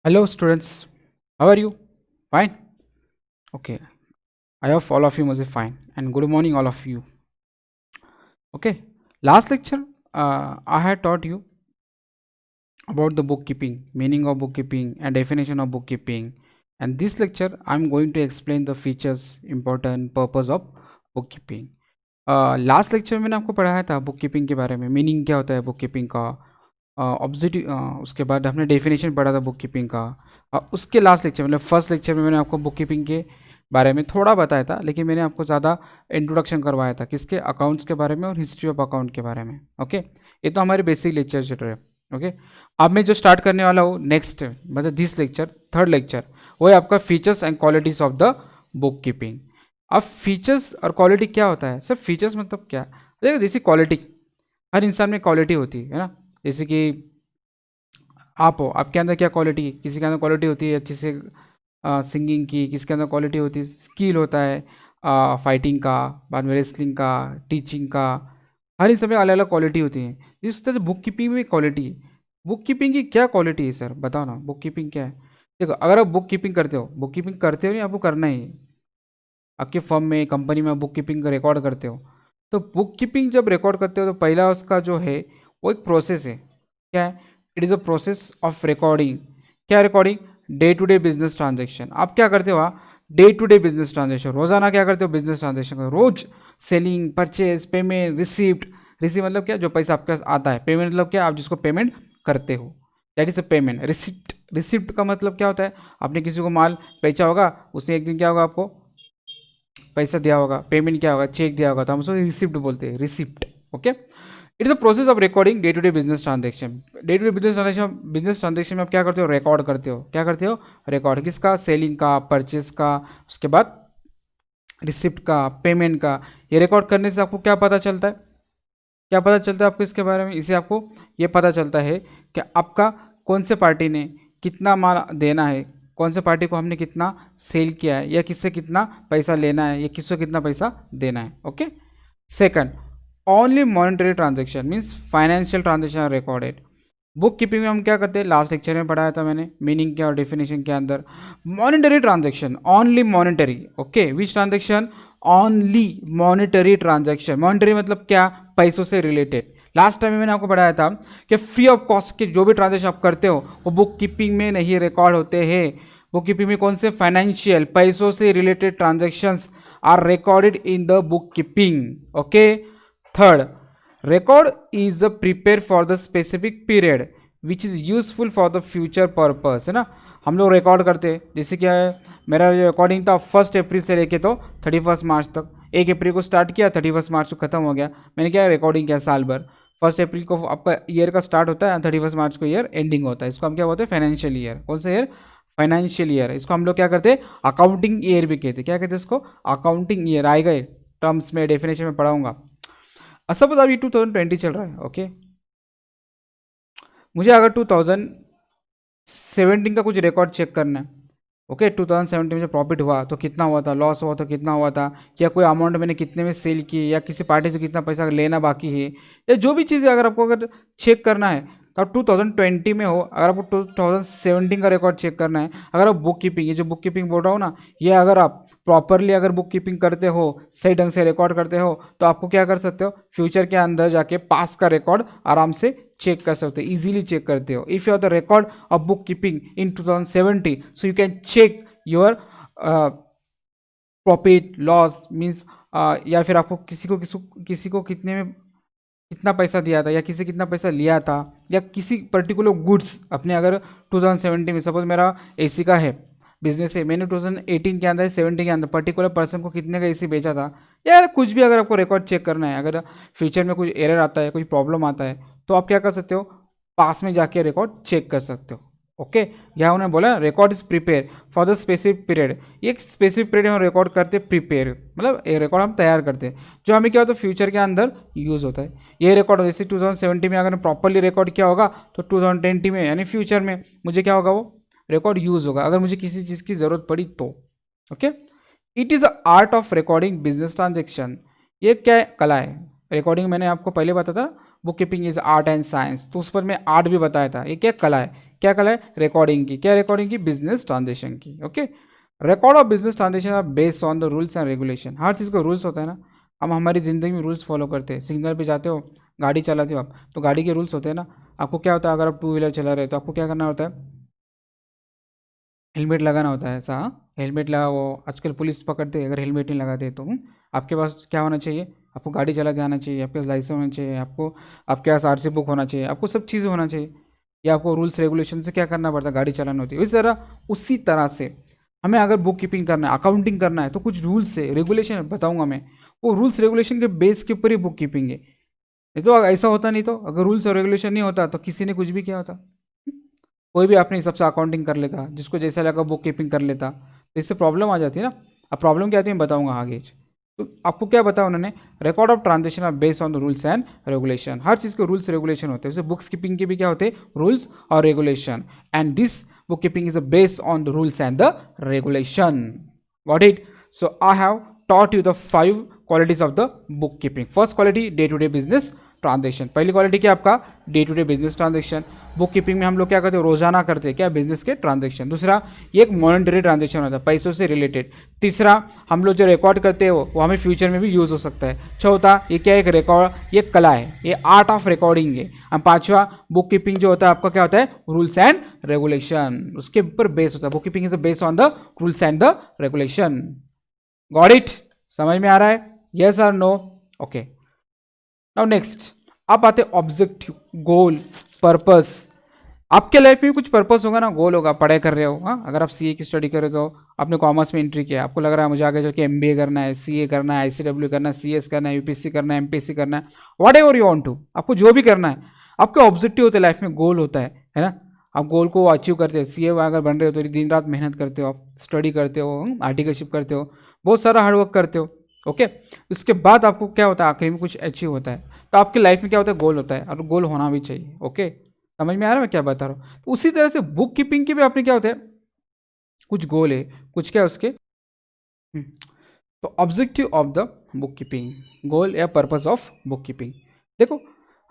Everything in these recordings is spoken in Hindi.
Hello, students. How are you? Fine. Okay. I hope all of you must be fine. And good morning, all of you. Okay. Last lecture, I had taught you about the bookkeeping, meaning of bookkeeping, and definition of bookkeeping. And this lecture, I'm going to explain the features, important purpose of bookkeeping. Last lecture में मैंने आपको पढ़ाया था बुक कीपिंग के बारे में, मीनिंग क्या होता है बुक कीपिंग का, ऑब्जेक्टिव, उसके बाद हमने डेफिनेशन पढ़ा था बुक कीपिंग का। उसके लास्ट लेक्चर मतलब फर्स्ट लेक्चर में मैंने आपको बुक कीपिंग के बारे में थोड़ा बताया था, लेकिन मैंने आपको ज़्यादा इंट्रोडक्शन करवाया था किसके, अकाउंट्स के बारे में और हिस्ट्री ऑफ अकाउंट के बारे में। ओके, ये तो हमारे बेसिक लेक्चर चल रहे हैं। ओके, अब मैं जो स्टार्ट करने वाला हूँ नेक्स्ट मतलब दिस लेक्चर, थर्ड लेक्चर, वो है आपका features and qualities of the book keeping. अब फीचर्स और क्वालिटी क्या होता है सर? फीचर्स मतलब क्या? देखो, जैसे क्वालिटी, हर इंसान में क्वालिटी होती है ना। जैसे कि आप हो, आपके अंदर क्या क्वालिटी, किसी के अंदर क्वालिटी होती है अच्छे से सिंगिंग की, किसी के अंदर क्वालिटी होती है स्किल होता है फाइटिंग का, बाद में रेसलिंग का, टीचिंग का। हर इंसान में अलग अलग क्वालिटी होती है। जिस तरह से बुक कीपिंग में क्वालिटी है। बुक कीपिंग की क्या क्वालिटी है सर, बताओ ना, बुक कीपिंग क्या है? देखो, अगर आप बुक कीपिंग करते हो, बुक कीपिंग करते हो नहीं, आपको करना ही है। आपके फर्म में, कंपनी में बुक कीपिंग का रिकॉर्ड करते हो, तो बुक कीपिंग जब रिकॉर्ड करते हो तो पहला उसका जो है वो एक प्रोसेस है। क्या है? It is a process of recording. क्या recording? Day to day business transaction. आप क्या करते हो? Day to day business transaction, रोजाना क्या करते हो? बिजनेस ट्रांजेक्शन का रोज selling, purchase, payment, receipt. Receive मतलब क्या? जो पैसा आपके पास आता है। पेमेंट मतलब क्या? आप जिसको पेमेंट करते हो, that is a payment. Receipt, receipt का मतलब क्या होता है? आपने किसी को माल बेचा होगा, उसने एक दिन क्या होगा, आपको पैसा दिया होगा, पेमेंट क्या होगा, चेक दिया होगा, तो हम उसको रिसिप्ट बोलते हैं, receipt. Okay, it is the process of recording day to day business transaction. Day to day business transaction में आप क्या करते हो? रिकॉर्ड करते हो। क्या करते हो? रिकॉर्ड किसका? सेलिंग का, परचेस का, उसके बाद रिसिप्ट का, पेमेंट का। ये रिकॉर्ड करने से आपको क्या पता चलता है? क्या पता चलता है आपको इसके बारे में? इसे आपको ये पता चलता है कि आपका कौन से पार्टी ने कितना माल देना है, कौन से पार्टी को हमने कितना सेल किया है, या किससे कितना पैसा लेना है, या किसको कितना पैसा देना है। Okay, second, only monetary transaction means financial transaction recorded. Book keeping में हम क्या करते हैं? लास्ट लेक्चर में पढ़ाया था मैंने, मीनिंग क्या और डेफिनेशन के अंदर। Monetary transaction, only monetary. Okay, which transaction? Only monetary transaction. Monetary मतलब क्या? पैसों से रिलेटेड। लास्ट टाइम में मैंने आपको पढ़ाया था कि फ्री ऑफ कॉस्ट के जो भी ट्रांजेक्शन आप करते हो वो बुक कीपिंग में नहीं रिकॉर्ड होते हैं। बुक कीपिंग में कौन से? फाइनेंशियल, पैसों से related transactions are recorded in the book keeping. Okay, third, record is a prepare for the specific period which is useful for the future purpose, है ना। हम लोग रिकॉर्ड करते हैं, जैसे क्या है, मेरा जो रिकॉर्डिंग था 1 अप्रैल से लेके तो 31 मार्च तक। 1 अप्रैल को स्टार्ट किया, 31 मार्च को खत्म हो गया। मैंने क्या रिकॉर्डिंग किया साल भर। 1 अप्रैल को आपका ईयर का स्टार्ट होता है, 31 मार्च को ईयर एंडिंग होता है। इसको हम क्या बोलते हैं? Financial year. कौन सा ईयर? Financial year. इसको हम लोग क्या करते हैं? अकाउंटिंग ईयर भी कहते हैं। क्या कहते हैं इसको? Accounting year. आएगा टर्म्स में, डेफिनेशन में पढ़ाऊंगा। सपोज अभी 2020 चल रहा है। ओके, मुझे अगर 2017 का कुछ रिकॉर्ड चेक करना है। ओके, 2017 में जो प्रॉफिट हुआ तो कितना हुआ था, लॉस हुआ तो कितना हुआ था, या कोई अमाउंट मैंने कितने में सेल की, या किसी पार्टी से कितना पैसा लेना बाकी है, या जो भी चीज़ें अगर आपको अगर चेक करना है तो आप 2020 में हो। अगर आपको 2017 का रिकॉर्ड चेक करना है, अगर आप बुक कीपिंग, ये जो बुक कीपिंग बोल रहा हूँ ना, ये अगर आप प्रॉपरली अगर बुक कीपिंग करते हो, सही ढंग से रिकॉर्ड करते हो, तो आपको क्या कर सकते हो? फ्यूचर के अंदर जाके पास का रिकॉर्ड आराम से चेक कर सकते हो, इजीली चेक करते हो। If you are the record of book keeping in 2070, so you can check your profit loss means, या फिर आपको किसी को कितने में कितना पैसा दिया था, या किसी कितना पैसा लिया था, या किसी पर्टिकुलर गुड्स अपने अगर 2017 में, सपोज मेरा एसी का है बिजनेस है, मैंने 2018 के अंदर 70 के अंदर पर्टिकुलर पर्सन को कितने का एसी बेचा था, या कुछ भी अगर आपको रिकॉर्ड चेक करना है, अगर फ्यूचर में कुछ एरर आता है, कोई प्रॉब्लम आता है, तो आप क्या कर सकते हो? पास में जाके रिकॉर्ड चेक कर सकते हो। ओके, यहाँ उन्होंने बोला record is prepare for the specific period. एक स्पेसिफिक पीरियड हम रिकॉर्ड करते हैं, प्रिपेयर मतलब रिकॉर्ड हम तैयार करते हैं, जो हमें क्या होता है? फ्यूचर के अंदर यूज़ होता है। ये रिकॉर्ड जैसे 2070 में अगर प्रॉपरली रिकॉर्ड किया होगा, तो 2020 में यानी फ्यूचर में मुझे क्या होगा? वो रिकॉर्ड यूज़ होगा अगर मुझे किसी चीज़ की ज़रूरत पड़ी तो। Okay, it is a art of recording business transaction. ये क्या है? कला है। रिकॉर्डिंग मैंने आपको पहले बताया था, book keeping is art and science, तो उस पर मैं आर्ट भी बताया था। ये क्या? कला है। क्या कला है? रिकॉर्डिंग की। क्या रिकॉर्डिंग की? बिजनेस ट्रांजेक्शन की। Okay, record of business transaction are based on the rules and regulation. हर चीज़ का रूल्स होता है ना, हम हमारी ज़िंदगी में रूल्स फॉलो करते हैं। सिग्नल पे जाते हो, गाड़ी चलाते हो आप, तो गाड़ी के रूल्स होते हैं ना। आपको क्या होता है, अगर आप टू व्हीलर चला रहे हो तो आपको क्या करना होता है? हेलमेट लगाना होता है। ऐसा हेलमेट लगा, वो आजकल पुलिस पकड़ते हैं अगर हेलमेट नहीं लगाते तो। आपके पास क्या होना चाहिए? आपको गाड़ी चलाते आना चाहिए, आपके पास लाइसेंस होना चाहिए, आपको आपके पास आरसी बुक होना चाहिए, आपको सब चीज़ें होना चाहिए। या आपको रूल्स रेगुलेशन से क्या करना पड़ता है? गाड़ी चलानी होती है। उसी तरह से हमें अगर बुक कीपिंग करना है, अकाउंटिंग करना है, तो कुछ रूल्स है, रेगुलेशन बताऊंगा मैं। वो रूल्स रेगुलेशन के बेस के ऊपर ही बुक कीपिंग है। नहीं तो ऐसा होता नहीं, तो अगर रूल्स और रेगुलेशन नहीं होता तो किसी ने कुछ भी किया होता। कोई भी अपने हिसाब से अकाउंटिंग कर लेता, जिसको जैसा लगा बुक कीपिंग कर लेता, तो इससे प्रॉब्लम आ जाती है ना। अब प्रॉब्लम क्या आती है मैं बताऊंगा आगे। तो आपको क्या बताया उन्होंने? Record of transaction are based on the rules and regulation. हर चीज़ के रूल्स रेगुलेशन होते हैं, जैसे बुक्स कीपिंग के भी क्या होते हैं? रूल्स और regulation. And this book keeping is based on the rules and the regulation. Got it? So I have taught you the 5 qualities of the bookkeeping. First quality, day to day business transaction. पहली क्वालिटी क्या आपका? Day to day business transaction. Book keeping में हम लोग क्या करते हैं? रोजाना करते हैं क्या? बिजनेस के ट्रांजेक्शन। दूसरा, ये एक मॉनेटरी ट्रांजेक्शन होता है, पैसों से रिलेटेड। तीसरा, हम लोग जो रिकॉर्ड करते हैं वो हमें फ्यूचर में भी यूज हो सकता है। चौथा, ये क्या? एक रिकॉर्ड, ये कला है, ये आर्ट ऑफ रिकॉर्डिंग है। अब पांचवा, बुक कीपिंग जो होता है आपका क्या होता है? रूल्स एंड रेगुलेशन, उसके ऊपर बेस होता है। Book keeping is based on the rules and the regulation. Got it? समझ में आ रहा है? Yes or no? Okay, now next आप आते ऑब्जेक्टिव, गोल, पर्पस। आपके लाइफ में कुछ पर्पस होगा ना, गोल होगा, पढ़ाई कर रहे हो। हाँ, अगर आप सीए की स्टडी कर रहे हो तो आपने कॉमर्स में एंट्री किया, आपको लग रहा है मुझे आगे चल के एमबीए करना है, सीए करना है, आईसीडब्ल्यू करना है, सीएस करना है, यूपीएससी करना है, एमपीएससी करना है, whatever you want to, आपको जो भी करना है। आपके ऑब्जेक्टिव होते हैं लाइफ में, गोल होता है ना। आप गोल को अचीव करते हो। सीए अगर बन रहे हो तो दिन रात मेहनत करते हो, आप स्टडी करते हो, आर्टिकलशिप करते हो, बहुत सारा हार्डवर्क करते हो। ओके, उसके बाद आपको क्या होता है? आखिरी में कुछ अचीव होता है। तो आपकी लाइफ में क्या होता है? गोल होता है, और गोल होना भी चाहिए। ओके, समझ में आ रहा है मैं क्या बता रहा हूँ? तो उसी तरह से बुक कीपिंग के भी अपने क्या होते हैं? कुछ गोल है, कुछ क्या है उसके। तो objective of the book keeping, goal या पर्पस ऑफ बुक कीपिंग। देखो,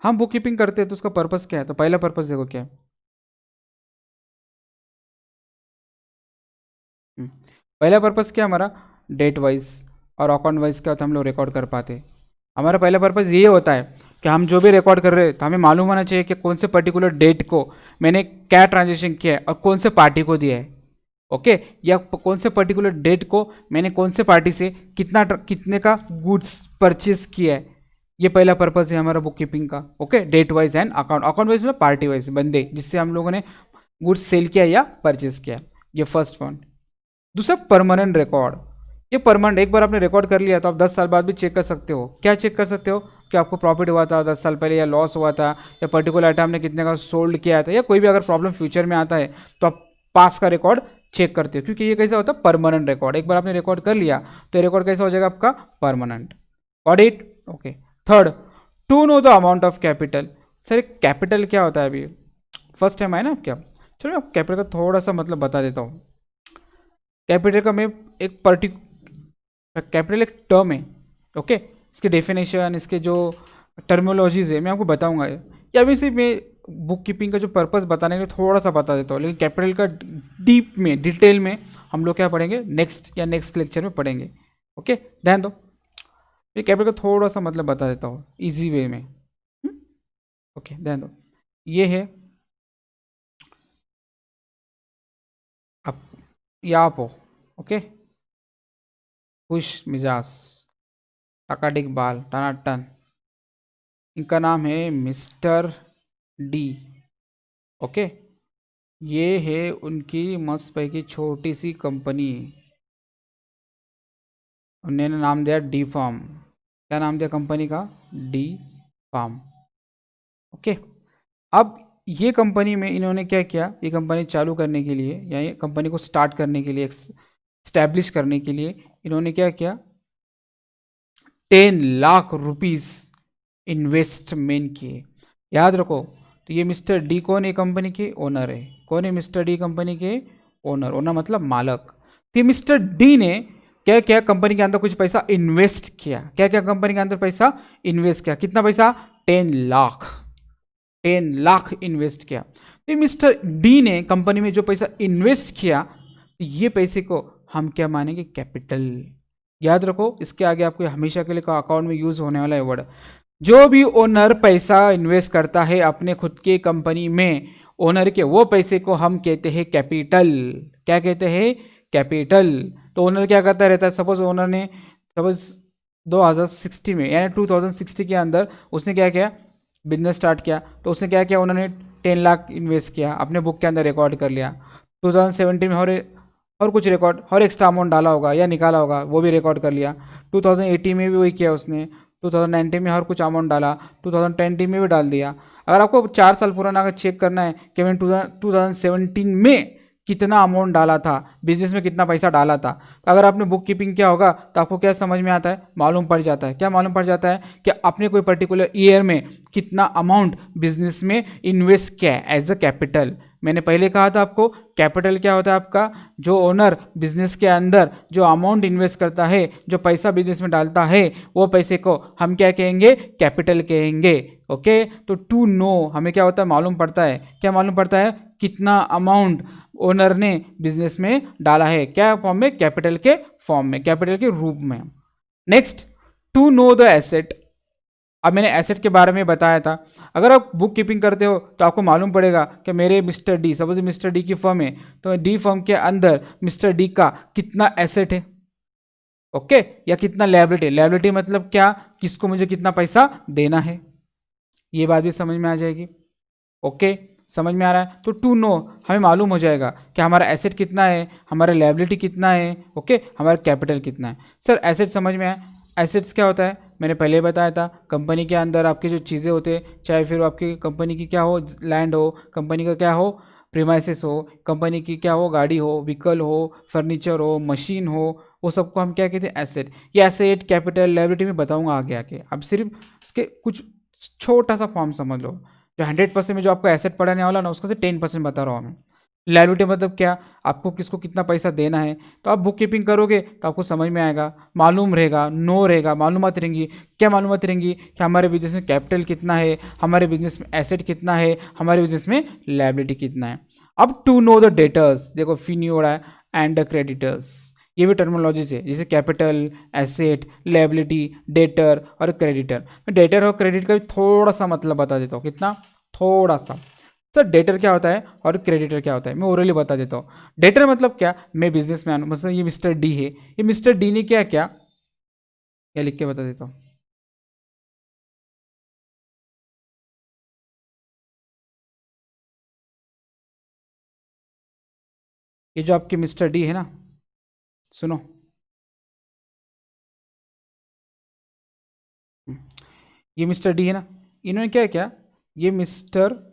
हम बुक कीपिंग करते हैं तो उसका पर्पस क्या है? तो पहला पर्पस देखो क्या है। पहला पर्पस क्या हमारा? डेट वाइज और अकाउंट वाइज क्या होता है? हम लोग रिकॉर्ड कर पाते। हमारा पहला पर्पस ये होता है कि हम जो भी रिकॉर्ड कर रहे हैं तो हमें मालूम होना चाहिए कि कौन से पर्टिकुलर डेट को मैंने क्या ट्रांजेक्शन किया है और कौन से पार्टी को दिया है। ओके, या कौन से पर्टिकुलर डेट को मैंने कौन से पार्टी से कितने का गुड्स परचेज किया है। ये पहला पर्पस है हमारा बुक कीपिंग का। Okay, date wise and account wise में पार्टी वाइज, बंदे जिससे हम लोगों ने गुड्स सेल किया या परचेज किया। ये फर्स्ट पॉइंट। दूसरा, परमानेंट रिकॉर्ड। ये परमानेंट, एक बार आपने रिकॉर्ड कर लिया तो आप 10 साल बाद भी चेक कर सकते हो। क्या चेक कर सकते हो? कि आपको प्रॉफिट हुआ था 10 साल पहले, या लॉस हुआ था, या पर्टिकुलर आइटम ने कितने का सोल्ड किया था, या कोई भी अगर प्रॉब्लम फ्यूचर में आता है तो आप पास का रिकॉर्ड चेक करते हो। क्योंकि ये कैसा होता है? Permanent record. एक बार आपने रिकॉर्ड कर लिया तो रिकॉर्ड कैसा हो जाएगा आपका? Permanent. Audit. Okay, third, to know the amount of capital. Sir capital क्या होता है? अभी फर्स्ट टाइम आए ना आप क्या? चलो मैं कैपिटल का थोड़ा सा मतलब बता देता हूँ। कैपिटल का मैं एक कैपिटल एक टर्म है। ओके, इसके डेफिनेशन, इसके जो टर्मिनोलॉजीज है मैं आपको बताऊंगा। या अभी सिर्फ मैं बुक कीपिंग का जो पर्पस बताने के लिए थोड़ा सा बता देता हूँ, लेकिन कैपिटल का डीप में, डिटेल में हम लोग क्या पढ़ेंगे? नेक्स्ट लेक्चर में पढ़ेंगे। ओके, ध्यान दो, ये कैपिटल का थोड़ा सा मतलब बता देता हूँ इजी वे में। ओके, ध्यान दो, ये है आप, या आप हो। ओके, खुश मिजाज, टकाटिक बाल, टनाटन, इनका नाम है मिस्टर डी। ओके, ये है उनकी मस्त पैकी छोटी सी कंपनी, उन्होंने नाम दिया डी फार्म। क्या नाम दिया कंपनी का? D pharm. ओके, अब ये कंपनी में इन्होंने क्या किया? ये कंपनी चालू करने के लिए, या ये कंपनी को स्टार्ट करने के लिए, स्टैब्लिश करने के लिए इन्होंने क्या किया? 10 लाख रुपीस इन्वेस्टमेंट किए। याद रखो, तो ये मिस्टर डी कौन है? कंपनी के ओनर है। कौन है मिस्टर डी? कंपनी के ओनर। ओनर मतलब मालक। तो मिस्टर डी ने क्या क्या कंपनी के अंदर कुछ पैसा इन्वेस्ट किया। क्या क्या कंपनी के अंदर पैसा इन्वेस्ट किया? कितना पैसा? 10 लाख। 10 लाख इन्वेस्ट किया। ये मिस्टर डी ने कंपनी में जो पैसा इन्वेस्ट किया, तो ये पैसे को हम क्या मानेंगे, कैपिटल। याद रखो, इसके आगे आपको हमेशा के लिए अकाउंट में यूज होने वाला है वर्ड। जो भी ओनर पैसा इन्वेस्ट करता है अपने खुद के कंपनी में, ओनर के, वो पैसे को हम कहते हैं कैपिटल। क्या कहते हैं, कैपिटल। तो ओनर क्या करता रहता है, सपोज ओनर ने सपोज 2060 में यानी 2060 के अंदर उसने क्या किया, बिजनेस स्टार्ट किया, तो उसने क्या किया, उन्होंने 10 लाख इन्वेस्ट किया, अपने बुक के अंदर रिकॉर्ड कर लिया। 2017 में और कुछ रिकॉर्ड और एक्स्ट्रा अमाउंट डाला होगा या निकाला होगा, वो भी रिकॉर्ड कर लिया। 2018 में भी वही किया उसने, 2019 में और कुछ अमाउंट डाला, 2020 में भी डाल दिया। अगर आपको 4 साल पुराना अगर चेक करना है कि मैंने 2017 में कितना अमाउंट डाला था, बिजनेस में कितना पैसा डाला था, तो अगर आपने बुक कीपिंग किया होगा तो आपको क्या समझ में आता है, मालूम पड़ जाता है। क्या मालूम पड़ जाता है कि आपने कोई पर्टिकुलर ईयर में कितना अमाउंट बिजनेस में इन्वेस्ट किया है एज अ कैपिटल। मैंने पहले कहा था आपको, कैपिटल क्या होता है आपका, जो ओनर बिजनेस के अंदर जो अमाउंट इन्वेस्ट करता है, जो पैसा बिजनेस में डालता है, वो पैसे को हम क्या कहेंगे, कैपिटल कहेंगे। ओके, तो टू नो हमें क्या होता है, मालूम पड़ता है। क्या मालूम पड़ता है, कितना अमाउंट ओनर ने बिजनेस में डाला है, क्या फॉर्म में, कैपिटल के फॉर्म में, कैपिटल के रूप में। Next, to know the asset. अब मैंने एसेट के बारे में बताया था। अगर आप बुक कीपिंग करते हो तो आपको मालूम पड़ेगा कि मेरे mister D, suppose mister D की फर्म है, तो डी फर्म के अंदर मिस्टर डी का कितना एसेट है, ओके, या कितना लायबिलिटी। लायबिलिटी मतलब क्या, किसको मुझे कितना पैसा देना है, ये बात भी समझ में आ जाएगी। ओके, समझ में आ रहा है। तो टू नो हमें मालूम हो जाएगा कि हमारा एसेट कितना है, हमारा लायबिलिटी कितना है, ओके, हमारा कैपिटल कितना है। सर एसेट समझ में आया, एसेट्स क्या होता है, मैंने पहले बताया था, कंपनी के अंदर आपकी जो चीज़ें होते हैं, चाहे फिर आपकी कंपनी की क्या हो, लैंड हो, कंपनी का क्या हो, प्रीमाइसेस हो, कंपनी की क्या हो, गाड़ी हो, व्हीकल हो, फर्नीचर हो, मशीन हो, वो सबको हम क्या कहते हैं, एसेट। ये एसेट, कैपिटल, लायबिलिटी में बताऊंगा आगे आके। अब सिर्फ इसके कुछ छोटा सा फॉर्म समझ लो। जो 100% में जो आपको एसेट पढ़ाने वाला ना, उसका से 10% बता रहा हूँ मैं। लायबिलिटी मतलब क्या, आपको किसको कितना पैसा देना है। तो आप बुक कीपिंग करोगे तो आपको समझ में आएगा, मालूम रहेगा, नो रहेगा, मालूमात रहेंगी। क्या मालूमात रहेंगी, कि हमारे बिजनेस में कैपिटल कितना है, हमारे बिजनेस में एसेट कितना है, हमारे बिजनेस में लायबिलिटी कितना है। अब टू नो द डेटर्स, देखो फिनियोड़ा एंड द क्रेडिटर्स, ये भी टर्मिनोलॉजी से, जैसे कैपिटल, एसेट, लायबिलिटी, डेटर और क्रेडिटर। मैं डेटर और क्रेडिट का भी थोड़ा सा मतलब बता देता हूँ, कितना, थोड़ा सा। सर डेटर क्या होता है और क्रेडिटर क्या होता है, मैं ओरली बता देता हूँ। डेटर मतलब क्या, मैं बिजनेस मैन हूँ, मतलब ये मिस्टर डी है, ये मिस्टर डी ने क्या क्या क्या लिख के बता देता हूँ। ये जो आपके मिस्टर डी है ना, सुनो, ये मिस्टर डी है ना, इन्होंने क्या क्या, ये मिस्टर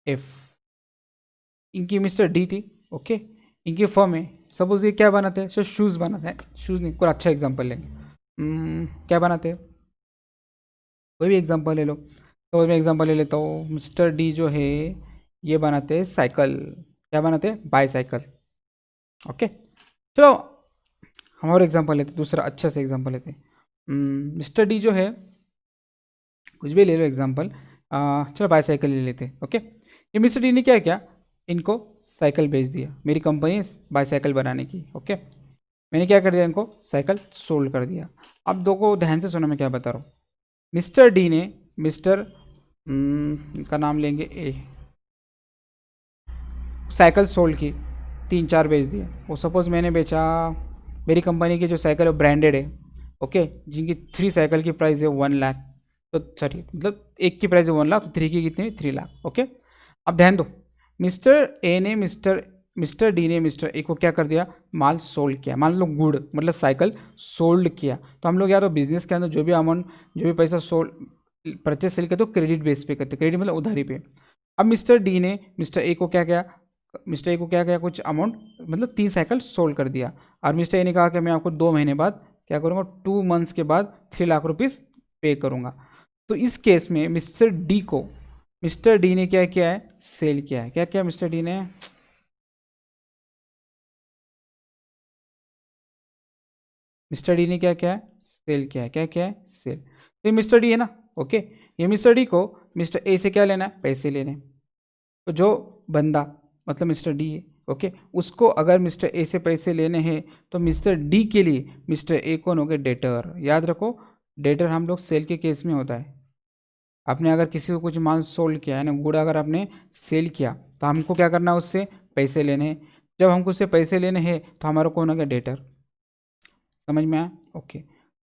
एफ, इनकी मिस्टर डी थी, ओके, इनकी फर्म है। सपोज ये क्या बनाते हैं, सर शूज़ बनाते हैं, शूज़ नहीं, कोई अच्छा एग्जांपल लेंगे। क्या बनाते हैं, कोई भी एग्जांपल ले लो। तो मैं एग्जांपल ले लेता हूँ, मिस्टर डी जो है ये बनाते हैं साइकिल। क्या बनाते हैं, बाईसाइकिल। ओके, चलो हम और एग्जांपल लेते हैं, दूसरा अच्छा सा एग्जांपल लेते हैं। मिस्टर डी जो है, कुछ भी ले लो एग्जांपल, चलो बाईसाइकिल ले लेते हैं। ओके, ये मिस्टर डी ने क्या किया, इनको साइकिल बेच दिया, मेरी कंपनी है बाईसाइकिल बनाने की। ओके, मैंने क्या कर दिया, इनको साइकिल सोल्ड कर दिया। अब दो को ध्यान से सुनो मैं क्या बता रहा हूँ। मिस्टर डी ने, मिस्टर का नाम लेंगे ए, साइकिल सोल्ड की, 3-4 बेच दिए। वो सपोज़ मैंने बेचा, मेरी कंपनी की जो साइकिल है ब्रांडेड है, ओके, जिनकी 3 साइकिल की प्राइस है 1 लाख, तो सॉरी मतलब एक की प्राइस है 1 लाख, तो 3 की कितनी, 3 लाख। ओके, अब ध्यान दो, मिस्टर ए ने मिस्टर मिस्टर डी ने मिस्टर ए को क्या कर दिया, माल सोल्ड किया, मान लो गुड मतलब साइकिल सोल्ड किया। तो हम लोग यार बिजनेस के अंदर जो भी अमाउंट, जो भी पैसा सोल्ड परचेस सेल करते हो क्रेडिट बेस पे करते, क्रेडिट मतलब उधारी पे। अब मिस्टर डी ने मिस्टर ए को क्या किया, मिस्टर ए को क्या किया, कुछ अमाउंट मतलब 3 साइकिल सोल्ड कर दिया। और मिस्टर ए ने कहा कि मैं आपको 2 महीने बाद क्या करूँगा, 2 मंथ्स के बाद 3 लाख रुपीज़ पे करूँगा। तो इस केस में मिस्टर डी ने क्या किया है, सेल किया है। क्या किया मिस्टर डी ने, मिस्टर डी ने क्या किया है, सेल किया है। क्या किया है, सेल। तो ये मिस्टर डी है ना, ओके, ये मिस्टर डी को मिस्टर ए से क्या लेना है, पैसे लेने। तो जो बंदा मतलब मिस्टर डी है, ओके, उसको अगर मिस्टर ए से पैसे लेने हैं तो मिस्टर डी के लिए मिस्टर ए कौन हो गए, डेटर। याद रखो, डेटर हम लोग सेल के केस में होता है। आपने अगर किसी को कुछ माल सोल्ड किया है ना, गुड़ अगर आपने सेल किया तो हमको क्या करना है, उससे पैसे लेने हैं। जब हमको उससे पैसे लेने हैं तो हमारा कौन हो गया, डेटर। समझ में आया? ओके,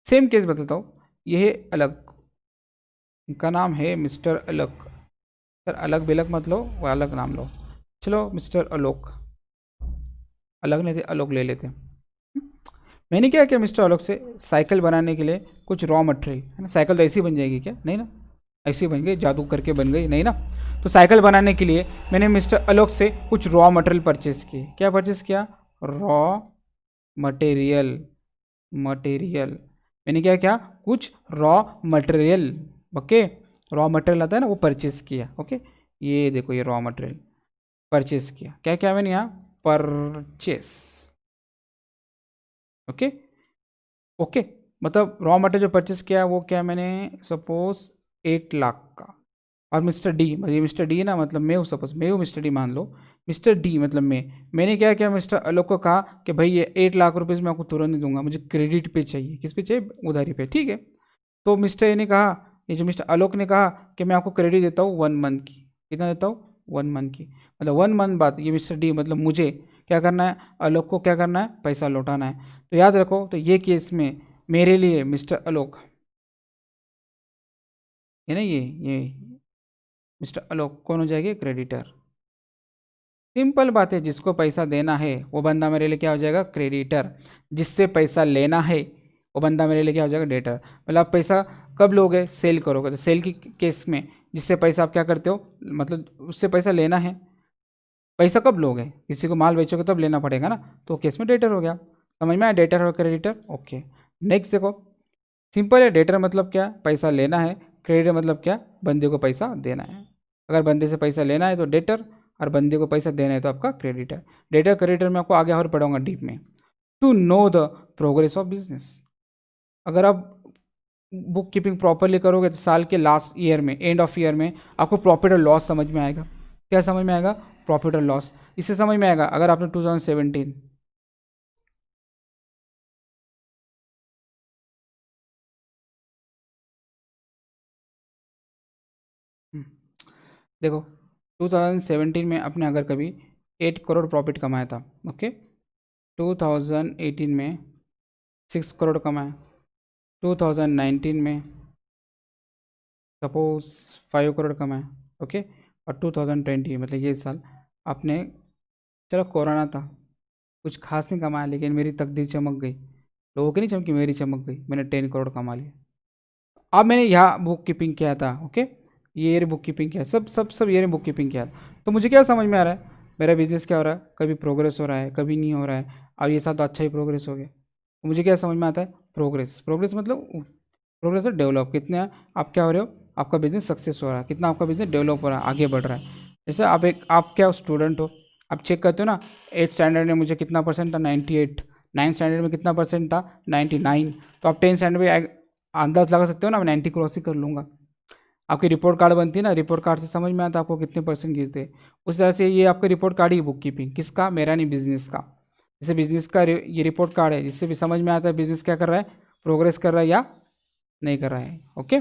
सेम केस बताता हूँ। ये है अलग, इनका नाम है मिस्टर अलग। सर अलग बिलग मत लो, वो अलग नाम लो। चलो मिस्टर अलोक, अलग नहीं थे, अलोक ले लेते। मैंने क्या किया, मिस्टर अलोक से साइकिल बनाने के लिए कुछ रॉ मटेरियल है ना, साइकिल तो ऐसी बन जाएगी क्या, नहीं ना, ऐसी बन गई, जादू करके बन गई, नहीं ना। तो साइकिल बनाने के लिए मैंने मिस्टर अलोक से कुछ रॉ मटेरियल परचेस किए। क्या परचेस किया, रॉ मटेरियल। मटेरियल मैंने क्या किया, कुछ raw material, okay, raw material आता है ना, वो परचेस किया। ओके, ये देखो, ये रॉ मटेरियल परचेस किया। क्या क्या मैंने यहाँ, परचेस, ओके ओके। मतलब रॉ मटेरियल जो परचेस किया वो क्या, मैंने सपोज 8 लाख का। और मिस्टर डी, मतलब ये मिस्टर डी है ना, मतलब मैं हूँ, सपोज मैं हूँ मिस्टर डी, मान लो मिस्टर डी मतलब मैंने क्या किया, मिस्टर आलोक को कहा कि भाई ये 8 लाख रुपीज़ मैं आपको तुरंत नहीं दूंगा, मुझे क्रेडिट पे चाहिए। किस पे चाहिए, उधारी पे, ठीक है। तो मिस्टर ए ने कहा, ये जो मिस्टर आलोक ने कहा कि मैं आपको क्रेडिट देता हूँ 1 मंथ की। कितना देता हूँ, 1 मंथ की। मतलब 1 मंथ बाद ये मिस्टर डी मतलब मुझे क्या करना है, आलोक को क्या करना है, पैसा लौटाना है। तो याद रखो, तो ये केस में मेरे लिए मिस्टर आलोक है ना, ये मिस्टर आलोक कौन हो जाएगा, क्रेडिटर। सिंपल बात है, जिसको पैसा देना है वो बंदा मेरे लिए क्या हो जाएगा, क्रेडिटर। जिससे पैसा लेना है वो बंदा मेरे लिए क्या हो जाएगा, डेटर। मतलब आप पैसा कब लोगे, सेल करोगे। तो सेल की केस में जिससे पैसा आप क्या करते हो, मतलब उससे पैसा लेना है। पैसा कब लोगे, किसी को माल बेचोगे तब लेना पड़ेगा ना, तो केस में डेटर हो गया। समझ में आया, डेटर और क्रेडिटर। ओके, नेक्स्ट देखो, सिंपल है। डेटर मतलब क्या, पैसा लेना है। क्रेडिटर मतलब क्या, बंदे को पैसा देना है। अगर बंदे से पैसा लेना है तो डेटर, और बंदे को पैसा देना है तो आपका क्रेडिटर। डेटर क्रेडिटर में आपको आगे और पढ़ाऊंगा डीप में। To know the progress of business, अगर आप बुक कीपिंग प्रॉपरली करोगे तो साल के लास्ट ईयर में, एंड ऑफ ईयर में आपको प्रॉफिट और लॉस समझ में आएगा। क्या समझ में आएगा, प्रॉफिट और लॉस। इससे समझ में आएगा अगर आपने 2017 देखो 2017 में आपने अगर कभी 8 करोड़ प्रॉफिट कमाया था, ओके, 2018 में 6 करोड़ कमाया, 2019 में सपोज 5 करोड़ कमाया, ओके, और 2020 मतलब ये साल आपने, चलो कोरोना था, कुछ खास नहीं कमाया, लेकिन मेरी तकदीर चमक गई। लोगों की नहीं चमकी, मेरी चमक गई, मैंने 10 करोड़ कमा लिया। अब मैंने यहाँ बुक कीपिंग किया था, ओके, ये बुक कीपिंग किया, सब ये बुक कीपिंग किया। तो मुझे क्या समझ में आ रहा है, मेरा बिजनेस क्या हो रहा है, कभी प्रोग्रेस हो रहा है, कभी नहीं हो रहा है, और ये साल तो अच्छा ही प्रोग्रेस हो गया। तो मुझे क्या समझ में आता है, प्रोग्रेस। प्रोग्रेस मतलब प्रोग्रेस है डेवलप, कितना आप क्या हो रहे हो, आपका बिजनेस सक्सेस हो रहा है, कितना आपका बिजनेस डेवलप हो रहा है, आगे बढ़ रहा है। जैसे आप क्या स्टूडेंट हो, आप चेक करते हो ना, 8 स्टैंडर्ड में मुझे कितना परसेंट था, 98। 9 स्टैंडर्ड में कितना परसेंट था, 99। तो आप 10 स्टैंडर्ड में अंदाज लगा सकते हो ना, मैं 90 क्रॉस ही कर लूँगा। आपकी रिपोर्ट कार्ड बनती है ना, रिपोर्ट कार्ड से समझ में आता है आपको कितने परसेंट गिरते हैं। उस तरह से ये आपका रिपोर्ट कार्ड ही बुक कीपिंग, किसका, मेरा नहीं, बिजनेस का। जैसे बिजनेस का ये रिपोर्ट कार्ड है, जिससे भी समझ में आता है बिजनेस क्या कर रहा है, प्रोग्रेस कर रहा है या नहीं कर रहा है। Okay,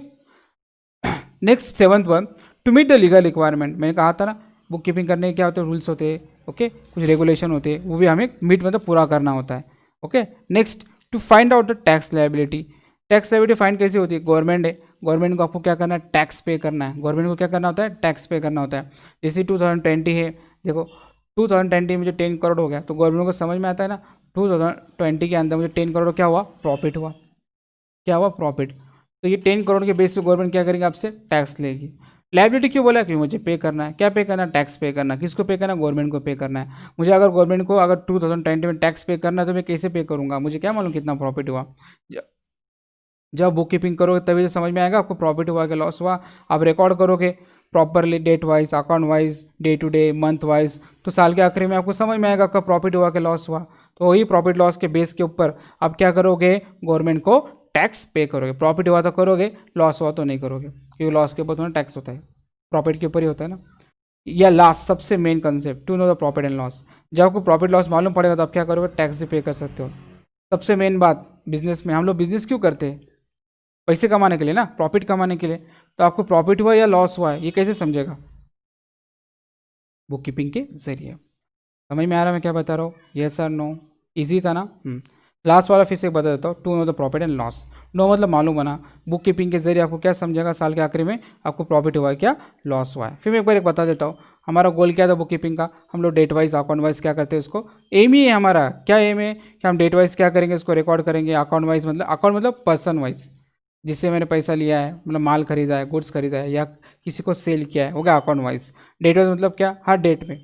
next 7th 1, to meet the legal requirement. मैंने कहा था ना, बुक कीपिंग करने के क्या होते हैं, रूल्स होते हैं, ओके, कुछ रेगुलेशन होते हैं, वो भी हमें मीट मतलब पूरा करना होता है। Okay, next, to find out the tax liability. Tax liability find कैसे होती है, गवर्नमेंट है, गवर्नमेंट को आपको क्या करना है, टैक्स पे करना है। गवर्नमेंट को क्या करना होता है, टैक्स पे करना होता है। जैसे 2020 है, देखो 2020 में जो 10 करोड़ हो गया, तो गवर्नमेंट को समझ में आता है ना, 2020 के अंदर मुझे 10 करोड़ क्या हुआ, प्रॉफिट हुआ। क्या हुआ, प्रॉफिट। तो ये 10 करोड़ के बेस पे गवर्नमेंट क्या करेगी, आपसे टैक्स लेगी। लाइबिलिटी क्यों बोला, क्योंकि मुझे पे करना है। क्या पे करना है, टैक्स पे करना है। किसको पे करना है, गवर्नमेंट को पे करना है। मुझे अगर गवर्नमेंट को अगर 2020 में टैक्स पे करना है तो मैं कैसे पे करूँगा, मुझे क्या मालूम कितना प्रॉफिट हुआ। जब बुक कीपिंग करोगे तभी तो समझ में आएगा आपको प्रॉफिट हुआ कि लॉस हुआ। आप रिकॉर्ड करोगे properly, date wise, account wise, day to day, month wise, तो साल के आखिरी में आपको समझ में आएगा आपका प्रॉफिट हुआ कि लॉस हुआ। तो वही प्रॉफिट लॉस के बेस के ऊपर आप क्या करोगे, गवर्नमेंट को टैक्स पे करोगे। प्रॉफिट हुआ तो करोगे, लॉस हुआ तो नहीं करोगे। क्योंकि लॉस के ऊपर थोड़ा टैक्स होता है, प्रॉफिट के ऊपर ही होता है ना। या लास्ट सबसे main concept, to know the profit and loss. जब आपको प्रॉफिट लॉस मालूम पड़ेगा तो आप क्या करोगे, टैक्स भी पे कर सकते हो। सबसे मेन बात बिजनेस में, हम लोग बिजनेस क्यों करते हैं, पैसे कमाने के लिए ना, प्रॉफिट कमाने के लिए। तो आपको प्रॉफिट हुआ या लॉस हुआ है ये कैसे समझेगा, बुक कीपिंग के जरिए। समझ में आ रहा है मैं क्या बता रहा हूँ, यस और नो, इजी था ना। लास्ट वाला फिर से बता देता हूँ, to know the profit and loss. Know मतलब मालूम बना, बुक कीपिंग के जरिए आपको क्या समझेगा, साल के आखिरी में आपको प्रॉफिट हुआ है क्या, लॉस हुआ है। फिर मैं एक बार एक बता देता हूँ, हमारा गोल क्या था बुक कीपिंग का, हम लोग डेट वाइज अकाउंट वाइज क्या करते हैं उसको, एम ही है हमारा, क्या एम है कि हम डेट वाइज क्या करेंगे, उसको रिकॉर्ड करेंगे। अकाउंट वाइज मतलब, अकाउंट मतलब पर्सन वाइज, जिससे मैंने पैसा लिया है, मतलब माल खरीदा है, गुड्स खरीदा है, या किसी को सेल किया है, हो गया अकाउंट वाइज। डेट वाइज मतलब क्या, हर डेट में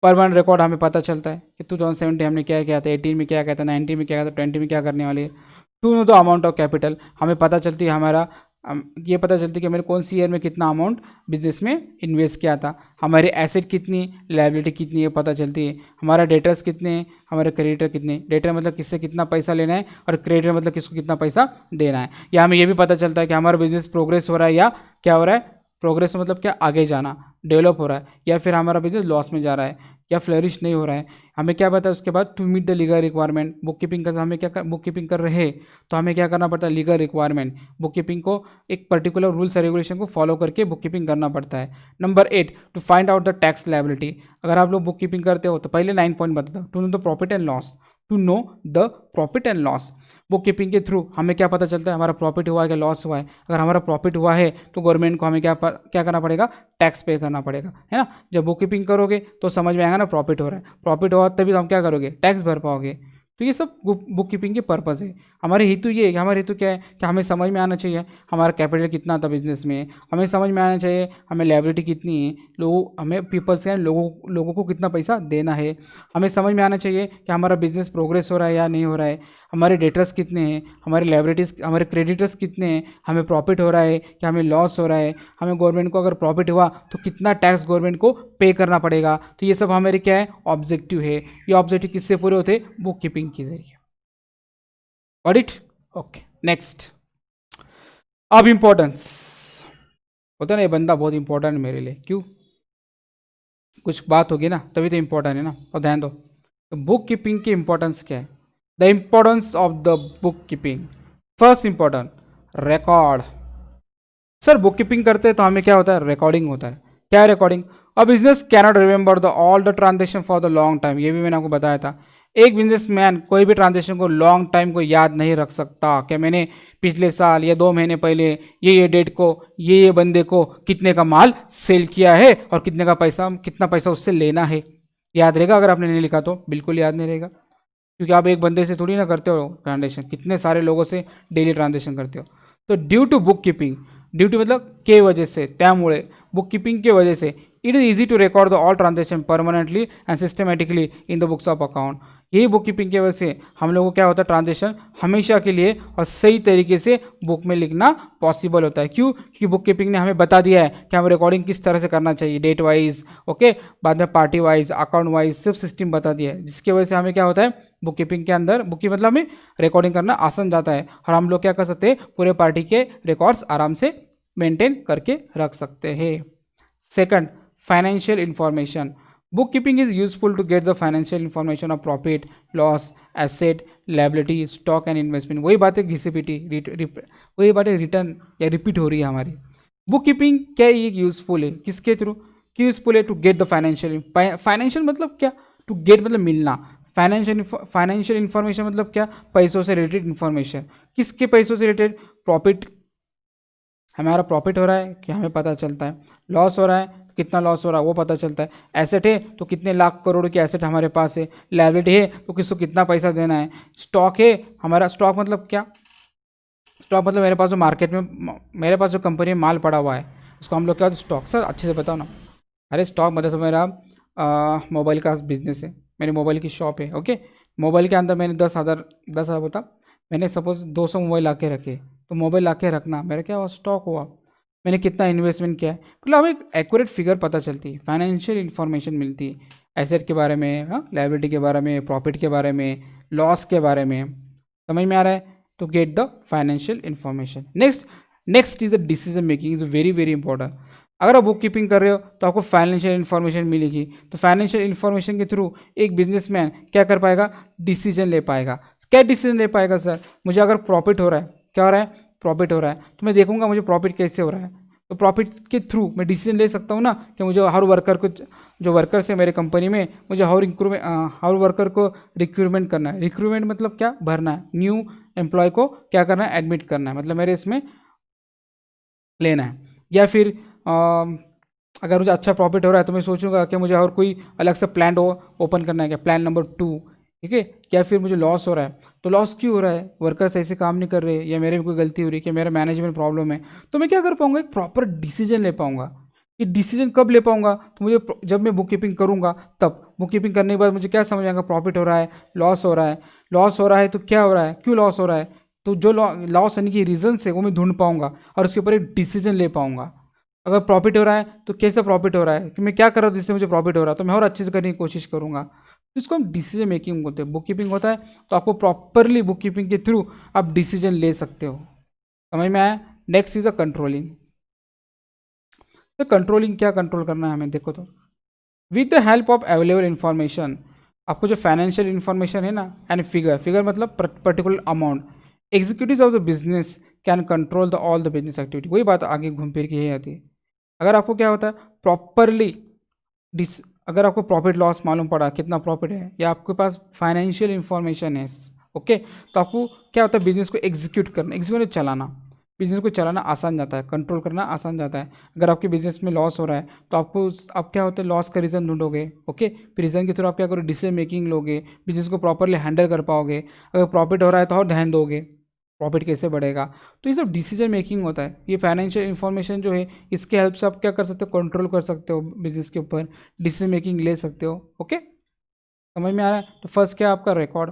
पर मंथ रिकॉर्ड हमें पता चलता है कि 2017 हमने क्या किया था, 18 में क्या किया था, 19 में क्या किया था, 20 में क्या करने वाली है। To know the amount of capital, हमें पता चलती है हमारा, ये पता चलती है कि मैंने कौन सी ईयर में कितना अमाउंट बिजनेस में इन्वेस्ट किया था। हमारी एसेट कितनी, लायबिलिटी कितनी है पता चलती है। हमारा डेटर्स कितने हैं, हमारे क्रेडिटर कितने, डेटर मतलब किससे कितना पैसा लेना है, और क्रेडिटर मतलब किसको कितना पैसा देना है। या हमें ये भी पता चलता है कि हमारा बिजनेस प्रोग्रेस हो रहा है या क्या हो रहा है, प्रोग्रेस मतलब क्या, आगे जाना, डेवलप हो रहा है, या फिर हमारा बिजनेस लॉस में जा रहा है या फ्लरिश नहीं हो रहा है। हमें क्या पता है उसके बाद, to meet the legal requirement, book keeping कर हमें क्या, बुक कीपिंग कर रहे तो हमें क्या करना पड़ता है, लीगल रिक्वायरमेंट, बुक कीपिंग को एक पर्टिकुलर रूल्स एंड रेगुलेशन को फॉलो करके बुक कीपिंग करना पड़ता है। Number 8, to find out the tax liability. अगर आप लोग बुक कीपिंग करते हो तो पहले 9 पॉइंट बताता हूँ, to know the profit and loss, to know the profit and loss. Book keeping के थ्रू हमें क्या पता चलता है, हमारा प्रॉफिट हुआ है क्या लॉस हुआ है। अगर हमारा प्रॉफिट हुआ है तो गवर्नमेंट को हमें क्या करना पड़ेगा, टैक्स पे करना पड़ेगा, है ना। जब बुक कीपिंग करोगे तो समझ में आएगा ना प्रॉफिट हो रहा है, प्रॉफिट हुआ तभी तो हम क्या करोगे, टैक्स भर पाओगे। तो ये सब बुक कीपिंग के पर्पज़ है। हमारे हेतु ये है कि हमारे हेतु क्या है कि हमें समझ में आना चाहिए हमारा कैपिटल कितना था बिजनेस में, हमें समझ में आना चाहिए हमें लायबिलिटी कितनी है, लोगों हमें पीपल्स के लोगों को कितना पैसा देना है। हमें समझ में आना चाहिए कि हमारा बिजनेस प्रोग्रेस हो रहा है या नहीं हो रहा है, हमारे डेटर्स कितने हैं, हमारे लायबिलिटीज़, हमारे क्रेडिटर्स कितने हैं, हमें प्रॉफिट हो रहा है कि हमें लॉस हो रहा है, हमें गवर्नमेंट को अगर प्रॉफिट हुआ तो कितना टैक्स गवर्नमेंट को पे करना पड़ेगा। तो ये सब हमारे क्या है, ऑब्जेक्टिव है। ये ऑब्जेक्टिव किससे पूरे होते, बुक कीपिंग के जरिए। Audit, okay next. अब इंपॉर्टेंस होता है ना, ये बंदा बहुत इंपॉर्टेंट है मेरे लिए, क्यों, कुछ बात होगी ना तभी तो इंपॉर्टेंट है ना। और ध्यान दो, तो बुक कीपिंग की इंपॉर्टेंस क्या है, the importance of the book keeping. First important, record. Sir book keeping करते हैं तो हमें क्या होता है, रिकॉर्डिंग होता है। क्या है recording, a business cannot remember the all the transaction for the long time, ये भी मैंने आपको बताया था। एक बिजनेसमैन कोई भी ट्रांजेक्शन को लॉन्ग टाइम को याद नहीं रख सकता कि मैंने पिछले साल या 2 महीने पहले ये डेट को ये बंदे को कितने का माल सेल किया है और कितना पैसा उससे लेना है। याद रहेगा अगर आपने नहीं लिखा तो, बिल्कुल याद नहीं रहेगा, क्योंकि आप एक बंदे से थोड़ी ना करते हो ट्रांजेक्शन, कितने सारे लोगों से डेली ट्रांजेक्शन करते हो। तो due to book keeping, duty मतलब के वजह से, त्यामुळे बुक कीपिंग के वजह से it is easy to record the all transaction permanently and systematically in the books of account. यही बुक कीपिंग की वजह से हम लोगों को क्या होता है, ट्रांजेक्शन हमेशा के लिए और सही तरीके से बुक में लिखना पॉसिबल होता है। क्यों, क्योंकि बुक कीपिंग ने हमें बता दिया है कि हमें रिकॉर्डिंग किस तरह से करना चाहिए, डेट वाइज, ओके, बाद में पार्टी वाइज, अकाउंट वाइज, सब सिस्टम बता दिया है, जिसकी वजह से हमें क्या होता है, बुक कीपिंग के अंदर, बुक की मतलब हमें रिकॉर्डिंग करना आसान जाता है, और हम लोग क्या कर सकते हैं, पूरे पार्टी के रिकॉर्ड्स आराम से मेंटेन करके रख सकते हैं। Second, financial information. Book keeping is useful to get the financial information of profit, loss, asset, liability, stock and investment. वही बातें घिसी-पिटी, वही बातें रिटर्न या रिपीट हो रही है हमारी। बुक कीपिंग क्या ये यूजफुल है, किसके थ्रू, क्यों यूजफुल है, टू गेट द फाइनेंशियल मतलब क्या, टू गेट मतलब मिलना, फाइनेंशियल इंफॉर्मेशन मतलब क्या, पैसों से रिलेटेड इंफॉर्मेशन। किसके पैसों से रिलेटेड, प्रॉफिट, हमारा प्रॉफिट हो रहा है कि हमें पता चलता है, लॉस हो रहा है तो कितना लॉस हो रहा है वो पता चलता है, एसेट है तो कितने लाख करोड़ की एसेट हमारे पास है, लायबिलिटी है तो किसको कितना पैसा देना है, स्टॉक है, हमारा स्टॉक मतलब क्या, स्टॉक मतलब मेरे पास जो मार्केट में, मेरे पास जो कंपनी में माल पड़ा हुआ है उसको हम लोग क्या, स्टॉक। सर अच्छे से बताओ ना। अरे स्टॉक मतलब मेरा मोबाइल का बिजनेस है, मेरी मोबाइल की शॉप है, ओके, मोबाइल के अंदर मैंने 10,000 बता, मैंने सपोज 200 मोबाइल आके रखे, तो मोबाइल आके रखना मेरा क्या हुआ, स्टॉक हुआ। मैंने कितना इन्वेस्टमेंट किया है, मतलब हमें एक एक्यूरेट फिगर पता चलती है, फाइनेंशियल इन्फॉर्मेशन मिलती है, एसेट के बारे में, हाँ, लायबिलिटी के बारे में, प्रॉफिट के बारे में, लॉस के बारे में, समझ में आ रहा है, तो gate the financial information. Next, next is the decision making is very very important. अगर आप बुक कीपिंग कर रहे हो तो आपको फाइनेंशियल इन्फॉर्मेशन मिलेगी, तो फाइनेंशियल इन्फॉर्मेशन के थ्रू एक बिजनेसमैन क्या कर पाएगा, डिसीजन ले पाएगा। क्या डिसीजन ले पाएगा सर, मुझे अगर प्रॉफिट हो रहा है, क्या हो रहा है, प्रॉफिट हो रहा है, तो मैं देखूंगा मुझे प्रॉफिट कैसे हो रहा है, तो प्रॉफिट के थ्रू मैं डिसीजन ले सकता हूँ ना कि मुझे हर वर्कर को, जो वर्कर्स है मेरे कंपनी में, मुझे हर वर्कर को रिक्रूटमेंट करना है। रिक्रूटमेंट मतलब क्या, भरना है, न्यू एम्प्लॉय को क्या करना है, एडमिट करना है, मतलब मेरे इसमें लेना है। या फिर अगर मुझे अच्छा प्रॉफिट हो रहा है तो मैं सोचूंगा कि मुझे और कोई अलग से प्लान ओपन करना है, क्या प्लान नंबर 2, ठीक है। या फिर मुझे लॉस हो रहा है, तो लॉस क्यों हो रहा है, वर्कर्स ऐसे काम नहीं कर रहे, या मेरे में कोई गलती हो रही है, कि मेरा मैनेजमेंट प्रॉब्लम है, तो मैं क्या कर पाऊंगा, एक प्रॉपर डिसीजन ले पाऊंगा। ये डिसीजन कब ले पाऊंगा, तो मुझे जब मैं बुक कीपिंग करूंगा तब। बुक कीपिंग करने के बाद मुझे क्या समझ आएगा, प्रॉफिट हो रहा है, लॉस हो रहा है, लॉस हो रहा है तो क्या हो रहा है, क्यों लॉस हो रहा है, तो जो लॉस यानी कि रीजन है वो मैं ढूंढ पाऊंगा और उसके ऊपर एक डिसीजन ले पाऊंगा। अगर प्रॉफिट हो रहा है तो कैसे प्रॉफिट हो रहा है, कि मैं क्या कर रहा हूँ जिससे मुझे प्रॉफिट हो रहा है, तो मैं और अच्छे से करने की कोशिश करूंगा। तो इसको हम डिसीजन मेकिंग बोलते हैं। बुक कीपिंग होता है तो आपको प्रॉपरली बुक कीपिंग के थ्रू आप डिसीजन ले सकते हो। समझ में आया। Next is a controlling. तो कंट्रोलिंग क्या कंट्रोल करना है हमें, देखो तो with the help of available information, आपको जो फाइनेंशियल इन्फॉर्मेशन है ना, एंड फिगर, फिगर मतलब particular amount, executive of the business can control the all the business activity. वही बात आगे घूम फिर के यही आती है। अगर आपको क्या होता है प्रॉपरली डिस, अगर आपको प्रॉफिट लॉस मालूम पड़ा कितना प्रॉफिट है, या आपके पास फाइनेंशियल इंफॉर्मेशन है, ओके, तो आपको क्या होता है बिजनेस को एग्जीक्यूट करना, एग्जीक्यूट चलाना, बिजनेस को चलाना आसान जाता है, कंट्रोल करना आसान जाता है। अगर आपके बिजनेस में लॉस हो रहा है तो आपको आप क्या होता है लॉस का रीज़न ढूंढोगे, ओके, फिर रीज़न के थ्रू आप क्या करोगे, डिसीजन मेकिंग लोगे, बिजनेस को प्रॉपरली हैंडल कर पाओगे। अगर प्रॉफिट हो रहा है तो और ध्यान दोगे प्रॉफिट कैसे बढ़ेगा। तो ये सब डिसीजन मेकिंग होता है। ये फाइनेंशियल इन्फॉर्मेशन जो है इसके हेल्प से आप क्या कर सकते हो, कंट्रोल कर सकते हो बिजनेस के ऊपर, डिसीजन मेकिंग ले सकते हो। ओके, समझ में आ रहा है। तो फर्स्ट क्या आपका रिकॉर्ड,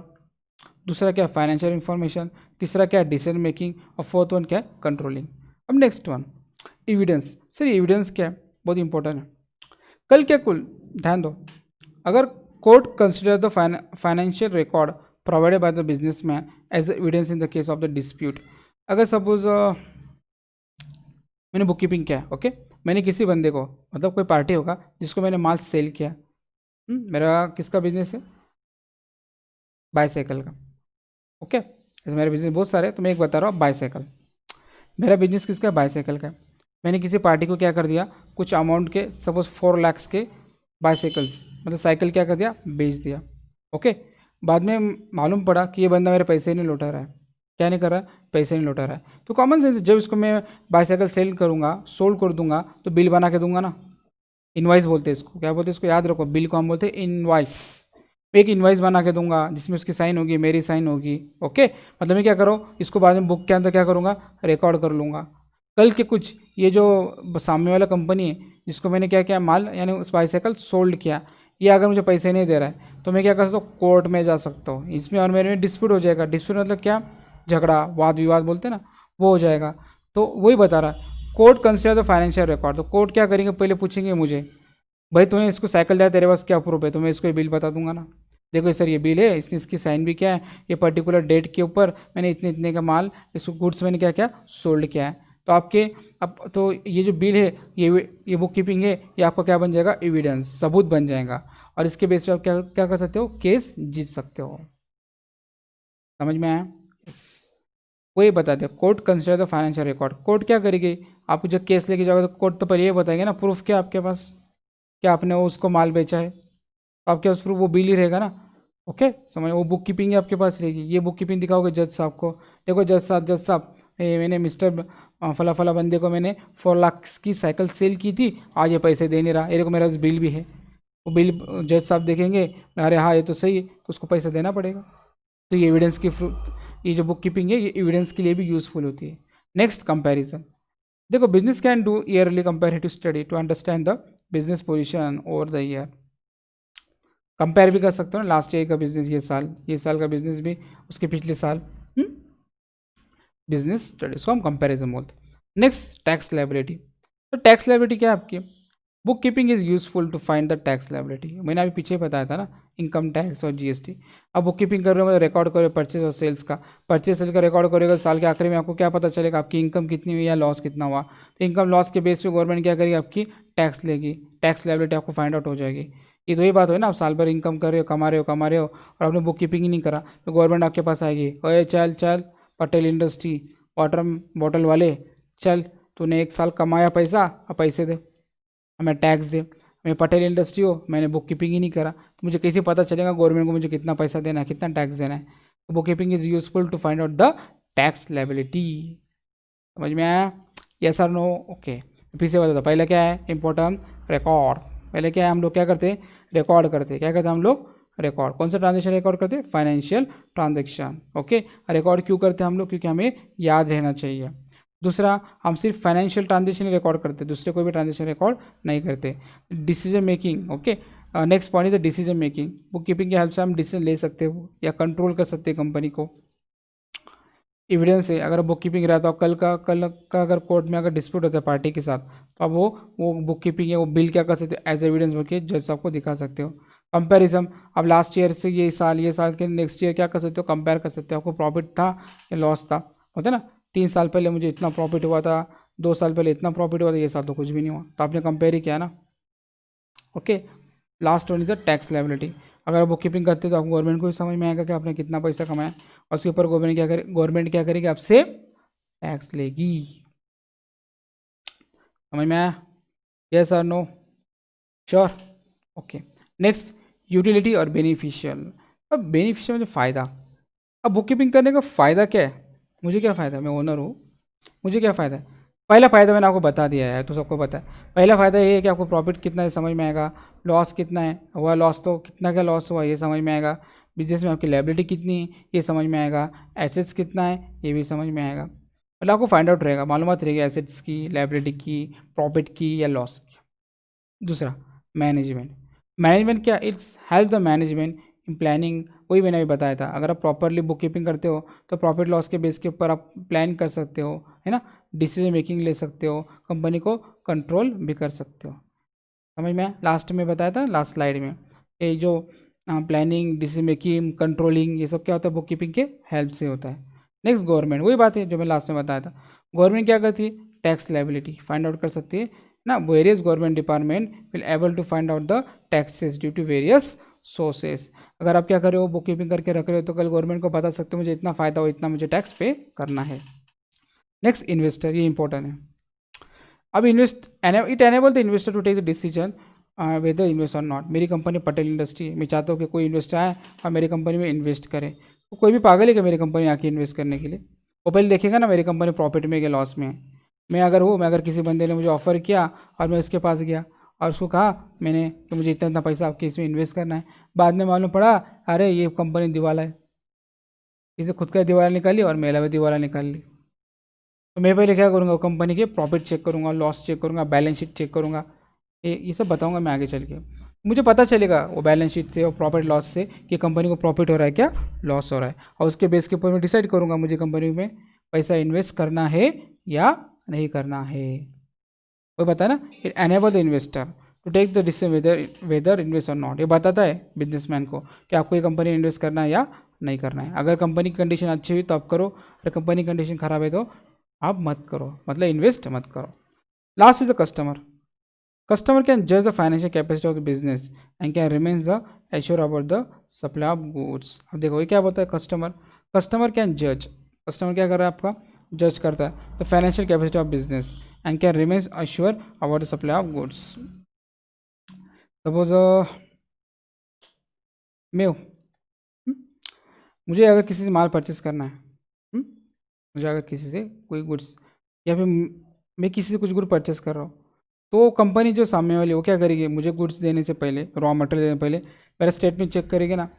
दूसरा क्या फाइनेंशियल इन्फॉर्मेशन, तीसरा क्या डिसीजन मेकिंग, और फोर्थ वन क्या है कंट्रोलिंग। अब next one evidence. Sir evidence क्या है, बहुत इंपॉर्टेंट है। कल क्या कुल ध्यान दो, अगर court consider the financial record provided by the businessman as evidence in the case of the dispute. अगर सपोज मैंने बुक कीपिंग किया, ओके, मैंने किसी बंदे को, मतलब कोई पार्टी होगा जिसको मैंने माल सेल किया, मेरा किसका बिजनेस है, बाईसाइकिल का, ओके, मेरे बिजनेस बहुत सारे हैं, तो मैं एक बता रहा हूँ बाईसाइकिल, मेरा बिजनेस किसका है, बाईसाइकिल का है। मैंने किसी पार्टी को क्या कर दिया, कुछ अमाउंट के सपोज 4 लाख के बाईसाइकिल्स, मतलब साइकिल क्या कर दिया, बेच दिया, ओके। बाद में मालूम पड़ा कि ये बंदा मेरे पैसे नहीं लौटा रहा है, क्या नहीं कर रहा है, पैसे नहीं लौटा रहा है। तो कॉमन सेंस, जब इसको मैं बाईसाइकिल सेल करूँगा, सोल्ड कर दूंगा, तो बिल बना के दूंगा ना, इनवाइस बोलते हैं इसको, क्या बोलते हैं इसको, याद रखो, बिल को हम बोलते हैं इनवाइस। एक इनवाइस बना के दूंगा जिसमें उसकी साइन होगी, मेरी साइन होगी, ओके। मतलब मैं क्या करो, इसको बाद में बुक के अंदर क्या करूँगा, रिकॉर्ड कर लूँगा। कल के कुछ ये जो सामने वाला कंपनी है जिसको मैंने क्या किया माल, यानी उस बाईसाइकिल सोल्ड किया, ये अगर मुझे पैसे नहीं दे रहा है तो मैं क्या कर सकता हूँ, कोर्ट में जा सकता हूँ, इसमें और मेरे में डिस्प्यूट हो जाएगा। डिस्प्यूट मतलब क्या, झगड़ा, वाद विवाद बोलते हैं ना, वो हो जाएगा। तो वही बता रहा है, court consider the financial record. तो कोर्ट क्या करेंगे, पहले पूछेंगे मुझे, भाई तूने इसको साइकिल दिया, तेरे पास क्या प्रूफ है, तो मैं इसको ये बिल बता दूंगा ना, देखो सर ये बिल है, इसने इसकी साइन भी किया है, ये पर्टिकुलर डेट के ऊपर मैंने इतने इतने का माल, इसको गुड्स मैंने क्या किया, सोल्ड किया है। तो आपके अब तो ये जो बिल है, ये बुक कीपिंग है, ये आपका क्या बन जाएगा, एविडेंस, सबूत बन जाएगा, और इसके बेस पे आप क्या क्या कर सकते हो, केस जीत सकते हो। समझ में आया। Yes. वही बता दे, court consider the financial record. Court क्या करेगी, आप जब केस लेके जाओगे तो कोर्ट तो पहले ये बताएंगे ना, प्रूफ क्या आपके पास, क्या आपने वो उसको माल बेचा है, तो आपके पास प्रूफ वो बिल ही रहेगा ना, ओके। समझ, वो बुक कीपिंग आपके पास रहेगी, ये बुक कीपिंग दिखाओगे जज साहब को, देखो जज साहब ये मैंने मिस्टर फला फला बंदे को मैंने 4 लाख की साइकिल सेल की थी, आज ये पैसे दे नहीं रहा, ये देखो मेरा बिल भी है। वो बिल जज साहब देखेंगे, अरे हाँ ये तो सही है, तो उसको पैसा देना पड़ेगा। तो ये एविडेंस की ये जो बुक कीपिंग है ये एविडेंस के लिए भी यूजफुल होती है। Next comparison. देखो business can do yearly comparative study to understand the business position over the year. Compare भी कर सकते हो ना, लास्ट ईयर का बिजनेस, ये साल का बिजनेस भी उसके पिछले साल, बिजनेस स्टडी, इसको हम कंपैरिजन बोलते हैं। Next tax liability. तो टैक्स लायबिलिटी क्या है आपकी, book keeping is useful to find the tax liability. मैंने अभी पीछे बताया था ना, इनकम टैक्स और जीएसटी। अब बुक कीपिंग कर रहे हो, रिकॉर्ड करो परचेज और सेल्स का। परचेज सेल्स का रिकॉर्ड करेगा, साल के आखिरी में आपको क्या पता चलेगा, आपकी इनकम कितनी हुई या लॉस कितना हुआ। तो इनकम लॉस के बेस पे गवर्नमेंट क्या करेगी, आपकी टैक्स लेगी, टैक्स लायबिलिटी आपको फाइंड आउट हो जाएगी। ये तो ये बात है ना, आप साल भर इनकम कर रहे हो, कमा रहे हो और आपने बुक कीपिंग ही नहीं करा, तो गवर्नमेंट आपके पास आएगी, ओए चल चल पटेल इंडस्ट्री वाटर बॉटल वाले, चल तूने एक साल कमाया पैसा, अब पैसे दे, हमें टैक्स दे। मैं पटेल इंडस्ट्री हो, मैंने बुक कीपिंग ही नहीं करा, तो मुझे कैसे पता चलेगा गवर्नमेंट को मुझे कितना पैसा देना है, कितना टैक्स देना है। तो book keeping is useful to find out the tax liability. समझ में आया? Yes or no? ओके, फिर से बता दो, पहले क्या है इंपॉर्टेंट, रिकॉर्ड। पहले क्या है, हम लोग क्या करते हैं, रिकॉर्ड करते हैं। क्या करते हैं हम लोग, रिकॉर्ड। कौन सा ट्रांजेक्शन रिकॉर्ड करते हैं, फाइनेंशियल ट्रांजेक्शन। ओके, रिकॉर्ड क्यों करते हैं हम लोग, क्योंकि हमें याद रहना चाहिए। दूसरा, हम सिर्फ फाइनेंशियल ट्रांजेक्शन रिकॉर्ड करते हैं, दूसरे कोई भी ट्रांजेक्शन रिकॉर्ड नहीं करते। Decision making, okay, next point is the decision making. Book keeping की हेल्प से हम डिसीजन ले सकते हो या कंट्रोल कर सकते हैं कंपनी को। एविडेंस है, अगर बुक कीपिंग रहा तो कल का अगर कोर्ट में अगर डिस्प्यूट होता है पार्टी के साथ, तो अब वो बुक कीपिंग है, वो बिल क्या कर सकते हो, एज एविडेंस बोल के जज साहब को दिखा सकते हो। कंपैरिजन, अब लास्ट ईयर से ये साल के नेक्स्ट ईयर क्या कर सकते हो, कंपेयर कर सकते हो, आपको प्रॉफिट था या लॉस था, होता है ना, 3 साल पहले मुझे इतना प्रॉफिट हुआ था, 2 साल पहले इतना प्रॉफिट हुआ था, ये साल तो कुछ भी नहीं हुआ, तो आपने कंपेयर ही किया ना। Okay, last one is the tax liability. अगर आप बुक कीपिंग करते हो तो आपको गवर्नमेंट को भी समझ में आएगा कि आपने कितना पैसा कमाया, और उसके ऊपर गवर्नमेंट क्या करेगी, आपसे टैक्स लेगी। समझ में आया? Yes or no? Sure? Okay, next, utility और बेनिफिशियल। अब बेनिफिशियल मतलब फ़ायदा। अब बुक कीपिंग करने का फ़ायदा क्या है, मुझे क्या फ़ायदा है, मैं ओनर हूँ, मुझे क्या फ़ायदा है। पहला फ़ायदा मैंने आपको बता दिया है, तो सबको पता है। पहला फ़ायदा ये है कि आपको प्रॉफिट कितना है समझ में आएगा, लॉस कितना है हुआ, लॉस तो कितना का लॉस हुआ ये समझ में आएगा, बिजनेस में आपकी लायबिलिटी कितनी है ये समझ में आएगा, एसेट्स कितना है ये भी समझ में आएगा। मतलब आपको फाइंड आउट रहेगा, मालूमात रहेगी एसेट्स की, लायबिलिटी की, प्रॉफिट की या लॉस की। दूसरा, मैनेजमेंट। मैनेजमेंट क्या, it's help the management in planning. वही मैंने अभी बताया था, अगर आप प्रॉपरली बुक कीपिंग करते हो तो प्रॉफिट लॉस के बेस के ऊपर आप प्लान कर सकते हो, है ना, डिसीजन मेकिंग ले सकते हो, कंपनी को कंट्रोल भी कर सकते हो। समझ में? लास्ट में बताया था, लास्ट स्लाइड में, ये जो प्लानिंग, डिसीजन मेकिंग, कंट्रोलिंग, ये सब क्या होता है, बुक कीपिंग के हेल्प से होता है। नेक्स्ट, गवर्नमेंट, वही बात है जो मैं लास्ट में बताया था। गवर्नमेंट क्या करती है, टैक्स लायबिलिटी फाइंड आउट कर सकती है ना। Various government department will able to find out the taxes due to various sources. अगर आप क्या कर रहे हो, बुक कीपिंग करके रख रहे हो, तो कल गवर्नमेंट को बता सकते हो मुझे इतना फ़ायदा हो, इतना मुझे टैक्स पे करना है। नेक्स्ट, इन्वेस्टर, ये इंपॉर्टेंट है। अब it enable the investor to take the decision whether invest or not. मेरी कंपनी पटेल इंडस्ट्री, मैं चाहता हूँ कि कोई इन्वेस्टर आए और मेरी कंपनी में इन्वेस्ट करे, तो कोई भी पागल है कि मेरी कंपनी आके इन्वेस्ट करने के लिए, वो पहले देखेगा ना मेरी कंपनी प्रॉफिट में है कि लॉस में है। मैं अगर किसी बंदे ने मुझे ऑफर किया और मैं उसके पास गया और उसको कहा मैंने कि मुझे इतना इतना पैसा आपके इसमें इन्वेस्ट करना है, बाद में मालूम पड़ा अरे ये कंपनी दिवाला है, इसे खुद का दिवाला निकाली और मेरा भी दिवाला निकाल ली, तो मैं पहले क्या करूँगा, कंपनी के प्रॉफिट चेक करूँगा, लॉस चेक करूँगा, बैलेंस शीट चेक करूँगा, ये सब बताऊँगा मैं आगे चल के। मुझे पता चलेगा वो बैलेंस शीट से और प्रॉफिट लॉस से कि कंपनी को प्रॉफिट हो रहा है क्या लॉस हो रहा है, और उसके बेस के ऊपर मैं डिसाइड करूँगा मुझे कंपनी में पैसा इन्वेस्ट करना है या नहीं करना है। वो बता ना, it enable the investor to take the decision whether invest or not. ये बताता है बिजनेसमैन को कि आपको ये कंपनी इन्वेस्ट करना है या नहीं करना है। अगर कंपनी की कंडीशन अच्छी हुई तो आप करो, अगर कंपनी की कंडीशन खराब है तो आप मत करो, मतलब इन्वेस्ट मत करो। Last is the customer. Customer can जज the financial capacity of the business and can remains the assure about the supply of goods. अब देखो ये क्या बोलता है, कस्टमर कैन जज, कस्टमर क्या कर रहा है आपका, जज करता है the financial capacity of business and can remains assure about the supply of goods. Suppose मैं हूँ, मुझे अगर किसी से माल परचेस करना है, हम्म, मुझे अगर किसी से कोई गुड्स या फिर मैं किसी से कुछ गुड परचेस कर रहा हूँ, तो कंपनी जो सामने वाली वो क्या करेगी, मुझे गुड्स देने से पहले, रॉ मटेरियल देने से पहले मेरा स्टेटमेंट चेक करेगी ना।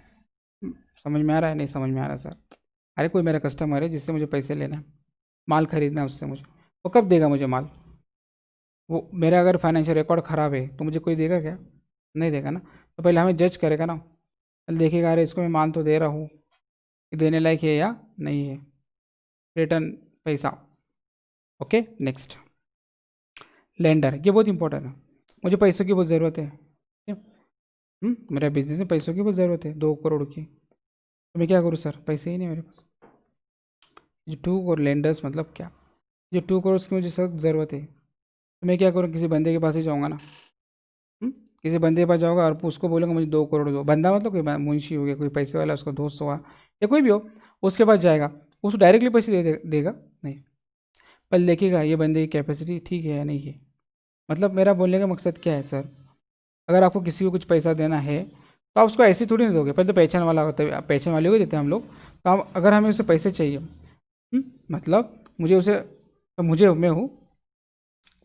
समझ में आ रहा है, नहीं समझ में आ रहा है सर, अरे कोई मेरा कस्टमर है जिससे मुझे पैसे लेना है, माल खरीदना है उससे मुझे, वो कब देगा मुझे माल, वो मेरा अगर फाइनेंशियल रिकॉर्ड ख़राब है तो मुझे कोई देगा क्या, नहीं देगा ना। तो पहले हमें जज करेगा ना, पहले देखेगा अरे इसको मैं माल तो दे रहा हूँ, ये देने लायक है या नहीं है, रिटर्न पैसा। ओके, नेक्स्ट, लेंडर, ये बहुत इंपॉर्टेंट है। मुझे पैसों की बहुत ज़रूरत है, ठीक है। मेरा बिजनेस में पैसों की बहुत ज़रूरत है, 2 करोड़ की। तो मैं क्या करूँ सर, पैसे ही नहीं मेरे पास। ये 2 करोड़ लेंडर्स मतलब क्या, ये 2 करोड़ की मुझे सख्त ज़रूरत है। तो मैं क्या करूँ, किसी बंदे के पास ही जाऊँगा ना। किसी बंदे के पास जाऊँगा और उसको बोलूँगा मुझे 2 करोड़ दो। बंदा मतलब कोई मुंशी हो गया, कोई पैसे वाला, उसका दोस्त होगा या कोई भी हो, उसके पास जाएगा, उसको डायरेक्टली पैसे देगा नहीं, पहले देखेगा ये बंदे की कैपेसिटी ठीक है या नहीं है। मतलब मेरा बोलने का मकसद क्या है सर, अगर आपको किसी को कुछ पैसा देना है तो आप उसको ऐसे थोड़ी नहीं दोगे, पहले तो पहचान वाला होता है, पहचान वाले को देते हैं हम लोग। तो अगर हमें उसे पैसे चाहिए, मतलब मुझे उसे, तो मुझे, मैं हूँ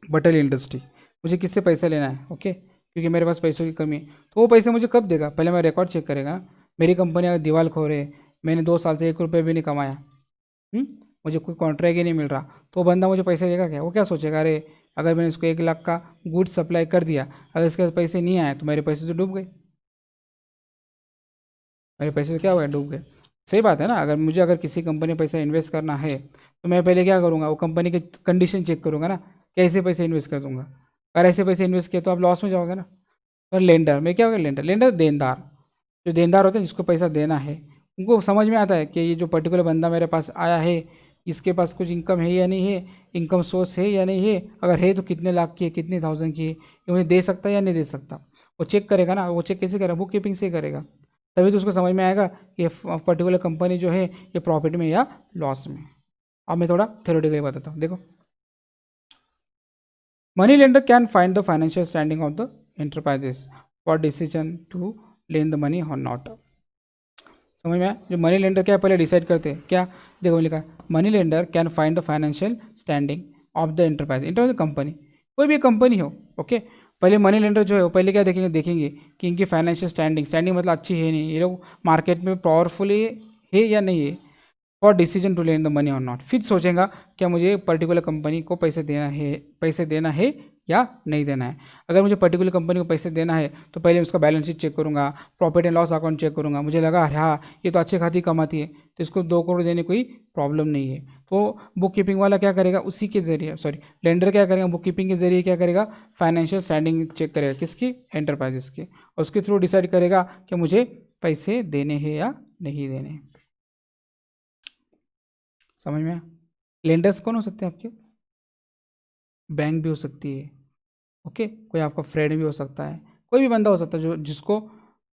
बटल इंडस्ट्री, मुझे किससे पैसा लेना है, ओके, क्योंकि मेरे पास पैसों की कमी है। तो वो पैसे मुझे कब देगा, पहले मैं रिकॉर्ड चेक करेगा ना। मेरी कंपनी अगर दिवालखोर है, मैंने 2 साल से 1 रुपये भी नहीं कमाया, हम्म, मुझे कोई कॉन्ट्रैक्ट ही नहीं मिल रहा, तो वो बंदा मुझे पैसे देगा क्या? वो क्या सोचेगा, अरे अगर मैंने इसको 1 लाख का गुड्स सप्लाई कर दिया, अगर इसके पास पैसे नहीं आए तो मेरे पैसे तो डूब गए, मेरे पैसे तो क्या हुआ, डूब गए। सही बात है ना। अगर मुझे अगर किसी कंपनी में पैसा इन्वेस्ट करना है तो मैं पहले क्या करूँगा, वो कंपनी के कंडीशन चेक करूँगा ना, कैसे पैसे इन्वेस्ट कर दूंगा। अगर ऐसे पैसे इन्वेस्ट किए तो आप लॉस में जाओगे ना। और लेंडर में क्या होगा, लेंडर, लेंडर देनदार, जो देनदार होते हैं जिसको पैसा देना है, उनको समझ में आता है कि ये जो पर्टिकुलर बंदा मेरे पास आया है, इसके पास कुछ इनकम है या नहीं है, इनकम सोर्स है या नहीं है, अगर है तो कितने लाख की है, कितने थाउजेंड की है, ये मुझे दे सकता है या नहीं दे सकता। वो चेक करेगा ना, वो चेक कैसे करेगा, बुक कीपिंग से करेगा। तभी तो उसको समझ में आएगा कि पर्टिकुलर कंपनी जो है ये प्रॉफिट में या लॉस में। अब मैं थोड़ा थ्योरेटिकली बताता हूँ, देखो। Money lender can find the financial standing of the enterprises for decision to lend the money or not। समझ में आया? जो मनी लेंडर क्या है, पहले डिसाइड करते हैं क्या, देखो लिखा है, money lender can find the financial standing of the enterprise company, कोई भी कंपनी हो, ओके। पहले मनी लेंडर जो है वो पहले क्या देखेंगे, देखेंगे कि इनकी फाइनेंशियल स्टैंडिंग, स्टैंडिंग मतलब अच्छी है नहीं, ये लोग मार्केट में पावरफुल है या नहीं है, for decision to lend the money or not. फिर सोचेगा क्या मुझे पर्टिकुलर कंपनी को पैसे देना है या नहीं देना है। अगर मुझे पर्टिकुलर कंपनी को पैसे देना है तो पहले उसका बैलेंस शीट चेक करूंगा, profit and loss account check करूंगा, मुझे लगा हाँ ये तो अच्छी खासी कमाती है तो इसको 2 करोड़ देने कोई प्रॉब्लम नहीं है। तो बुक कीपिंग वाला क्या करेगा, उसी के जरिए, सॉरी लेंडर क्या करेगा, बुक कीपिंग के जरिए क्या करेगा, फाइनेंशियल स्टैंडिंग चेक करेगा, किसकी, एंटरप्राइजेस की, और उसके थ्रू डिसाइड करेगा कि मुझे पैसे देने हैं या नहीं देने हैं। समझ में आया? लेंडर्स कौन हो सकते हैं आपके, बैंक भी हो सकती है, ओके, कोई आपका फ्रेंड भी हो सकता है, कोई भी बंदा हो सकता है जो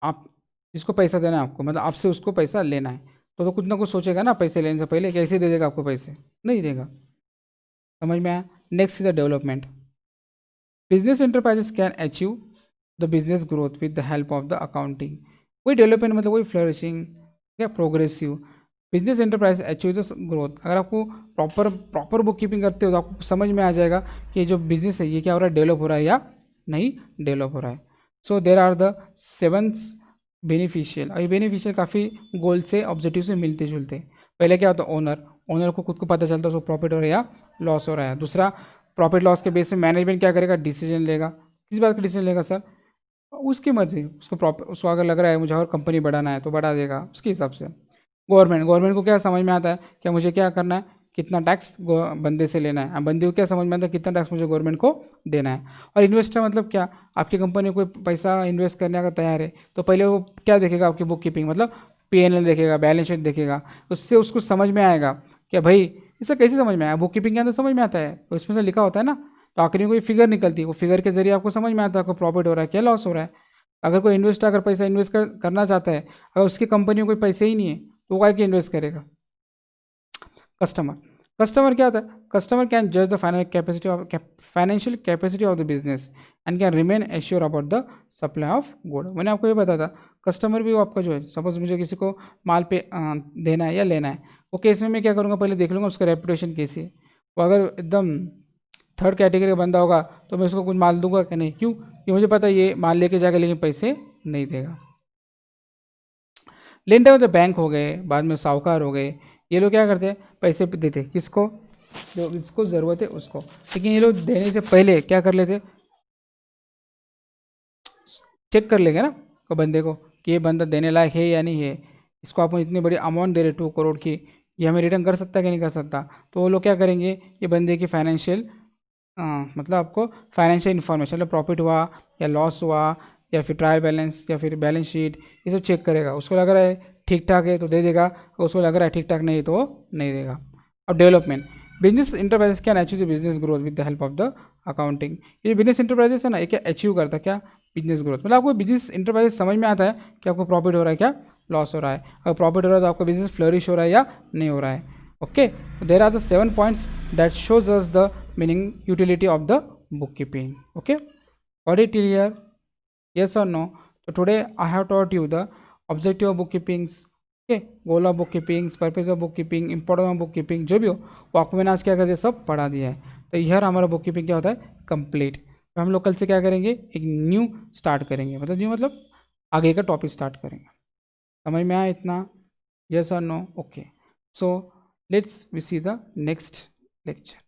आप जिसको पैसा देना है आपको, मतलब आपसे उसको पैसा लेना है, तो कुछ ना कुछ सोचेगा ना पैसे लेने से पहले, कैसे दे देगा आपको पैसे, नहीं देगा। समझ में आया? Next is the development. Business enterprises can achieve the business growth with the help of the accounting. कोई डेवलपमेंट मतलब कोई फ्लरिशिंग या progressive business enterprise achieve the growth. अगर आपको प्रॉपर प्रॉपर बुक कीपिंग करते हो तो आपको समझ में आ जाएगा कि ये जो बिजनेस है ये क्या हो रहा है, डेवलप हो रहा है या नहीं डेवलप हो रहा है। सो देर आर द 7 बेनिफिशियल, और ये बेनिफिशियल काफ़ी गोल से ऑब्जेक्टिव से मिलते जुलते। पहले क्या होता है, ओनर, ओनर को खुद को पता चलता है उसको प्रॉफिट हो रहा है या लॉस हो रहा है। दूसरा, प्रॉफिट लॉस के बेस में मैनेजमेंट क्या करेगा, डिसीजन लेगा। किस बात का डिसीजन लेगा सर, उसकी मर्जी, उसको प्रॉपर, उसको अगर लग रहा है मुझे और कंपनी बढ़ाना है तो बढ़ा देगा उसके हिसाब से। गवर्नमेंट को क्या समझ में आता है, क्या मुझे क्या करना है, कितना टैक्स बंदे से लेना है, बंदे को क्या समझ में आता है, कितना टैक्स मुझे गवर्नमेंट को देना है। और इन्वेस्टर मतलब क्या, आपकी कंपनी में कोई पैसा इन्वेस्ट करने का तैयार है तो पहले वो क्या देखेगा, आपकी बुक कीपिंग मतलब P&L देखेगा, बैलेंस शीट देखेगा, उससे उसको समझ में आएगा क्या भाई, इसे कैसे समझ में आया, बुक कीपिंग के अंदर समझ में आता है, तो इसमें से लिखा होता है ना, तो आखिरी में कोई फिगर निकलती है, वो फिगर के जरिए आपको समझ में आता है आपको प्रॉफिट हो रहा है क्या लॉस हो रहा है। अगर कोई इन्वेस्टर अगर पैसा इन्वेस्ट करना चाहता है, अगर उसकी कंपनी में कोई पैसे ही नहीं है तो वो क्या कि इन्वेस्ट करेगा। कस्टमर, कस्टमर क्या होता है, कस्टमर कैन जज the financial capacity of the business and can remain assure about the supply of good. मैंने आपको ये बताया था, कस्टमर भी वो आपका जो है, सपोज मुझे किसी को माल पे देना है या लेना है, वो केस में मैं क्या करूँगा, पहले देख लूँगा उसका रेपुटेशन कैसी है। वो अगर एकदम थर्ड कैटेगरी का बंदा होगा तो मैं उसको कुछ माल दूंगा कि नहीं, क्यों, कि मुझे पता है ये माल लेके जाएगा लेकिन पैसे नहीं देगा। लेंडर मतलब बैंक हो गए, बाद में साहूकार हो गए, ये लोग क्या करते हैं, पैसे देते किसको, जो जिसको ज़रूरत है उसको, लेकिन ये लोग देने से पहले क्या कर लेते, चेक कर लेंगे ना को बंदे को कि ये बंदा देने लायक है या नहीं है, इसको आप इतनी बड़ी अमाउंट दे रहे 2 करोड़ की, ये हमें रिटर्न कर सकता है कि नहीं कर सकता। तो वो लोग क्या करेंगे, ये बंदे की फाइनेंशियल मतलब आपको फाइनेंशियल इन्फॉर्मेशन, मतलब प्रॉफिट हुआ या लॉस हुआ या फिर ट्रायल बैलेंस या फिर बैलेंस शीट, ये सब चेक करेगा। उसको लग रहा है ठीक ठाक है तो दे देगा, उसको लग रहा है ठीक ठाक नहीं तो नहीं देगा। अब development, business enterprises can achieve business growth with the help of the accounting. ये बिजनेस इंटरप्राइजेस है ना, ये क्या अचीव करता है, क्या बिजनेस ग्रोथ, मतलब आपको बिजनेस इंटरप्राइजेस समझ में आता है कि आपको प्रॉफिट हो रहा है क्या लॉस हो रहा है। अगर प्रॉफिट हो रहा है तो आपका बिजनेस फ्लरिश हो रहा है या नहीं हो रहा है। Okay, there are the 7 points that shows us the meaning utility of the bookkeeping. Okay, got it clear? Yes or no? So today I have taught you the objective of bookkeeping, okay, goal of bookkeeping, purpose of bookkeeping, importance of bookkeeping, जो भी हो वो आपको मैंने आज क्या कर दिया, सब पढ़ा दिया है। तो यह हमारा बुककीपिंग क्या होता है, कंप्लीट। तो हम लोग कल से क्या करेंगे, एक न्यू स्टार्ट करेंगे, मतलब न्यू मतलब आगे का टॉपिक स्टार्ट करेंगे। समझ में आया इतना? Yes or no? Okay, so let's we see the next lecture.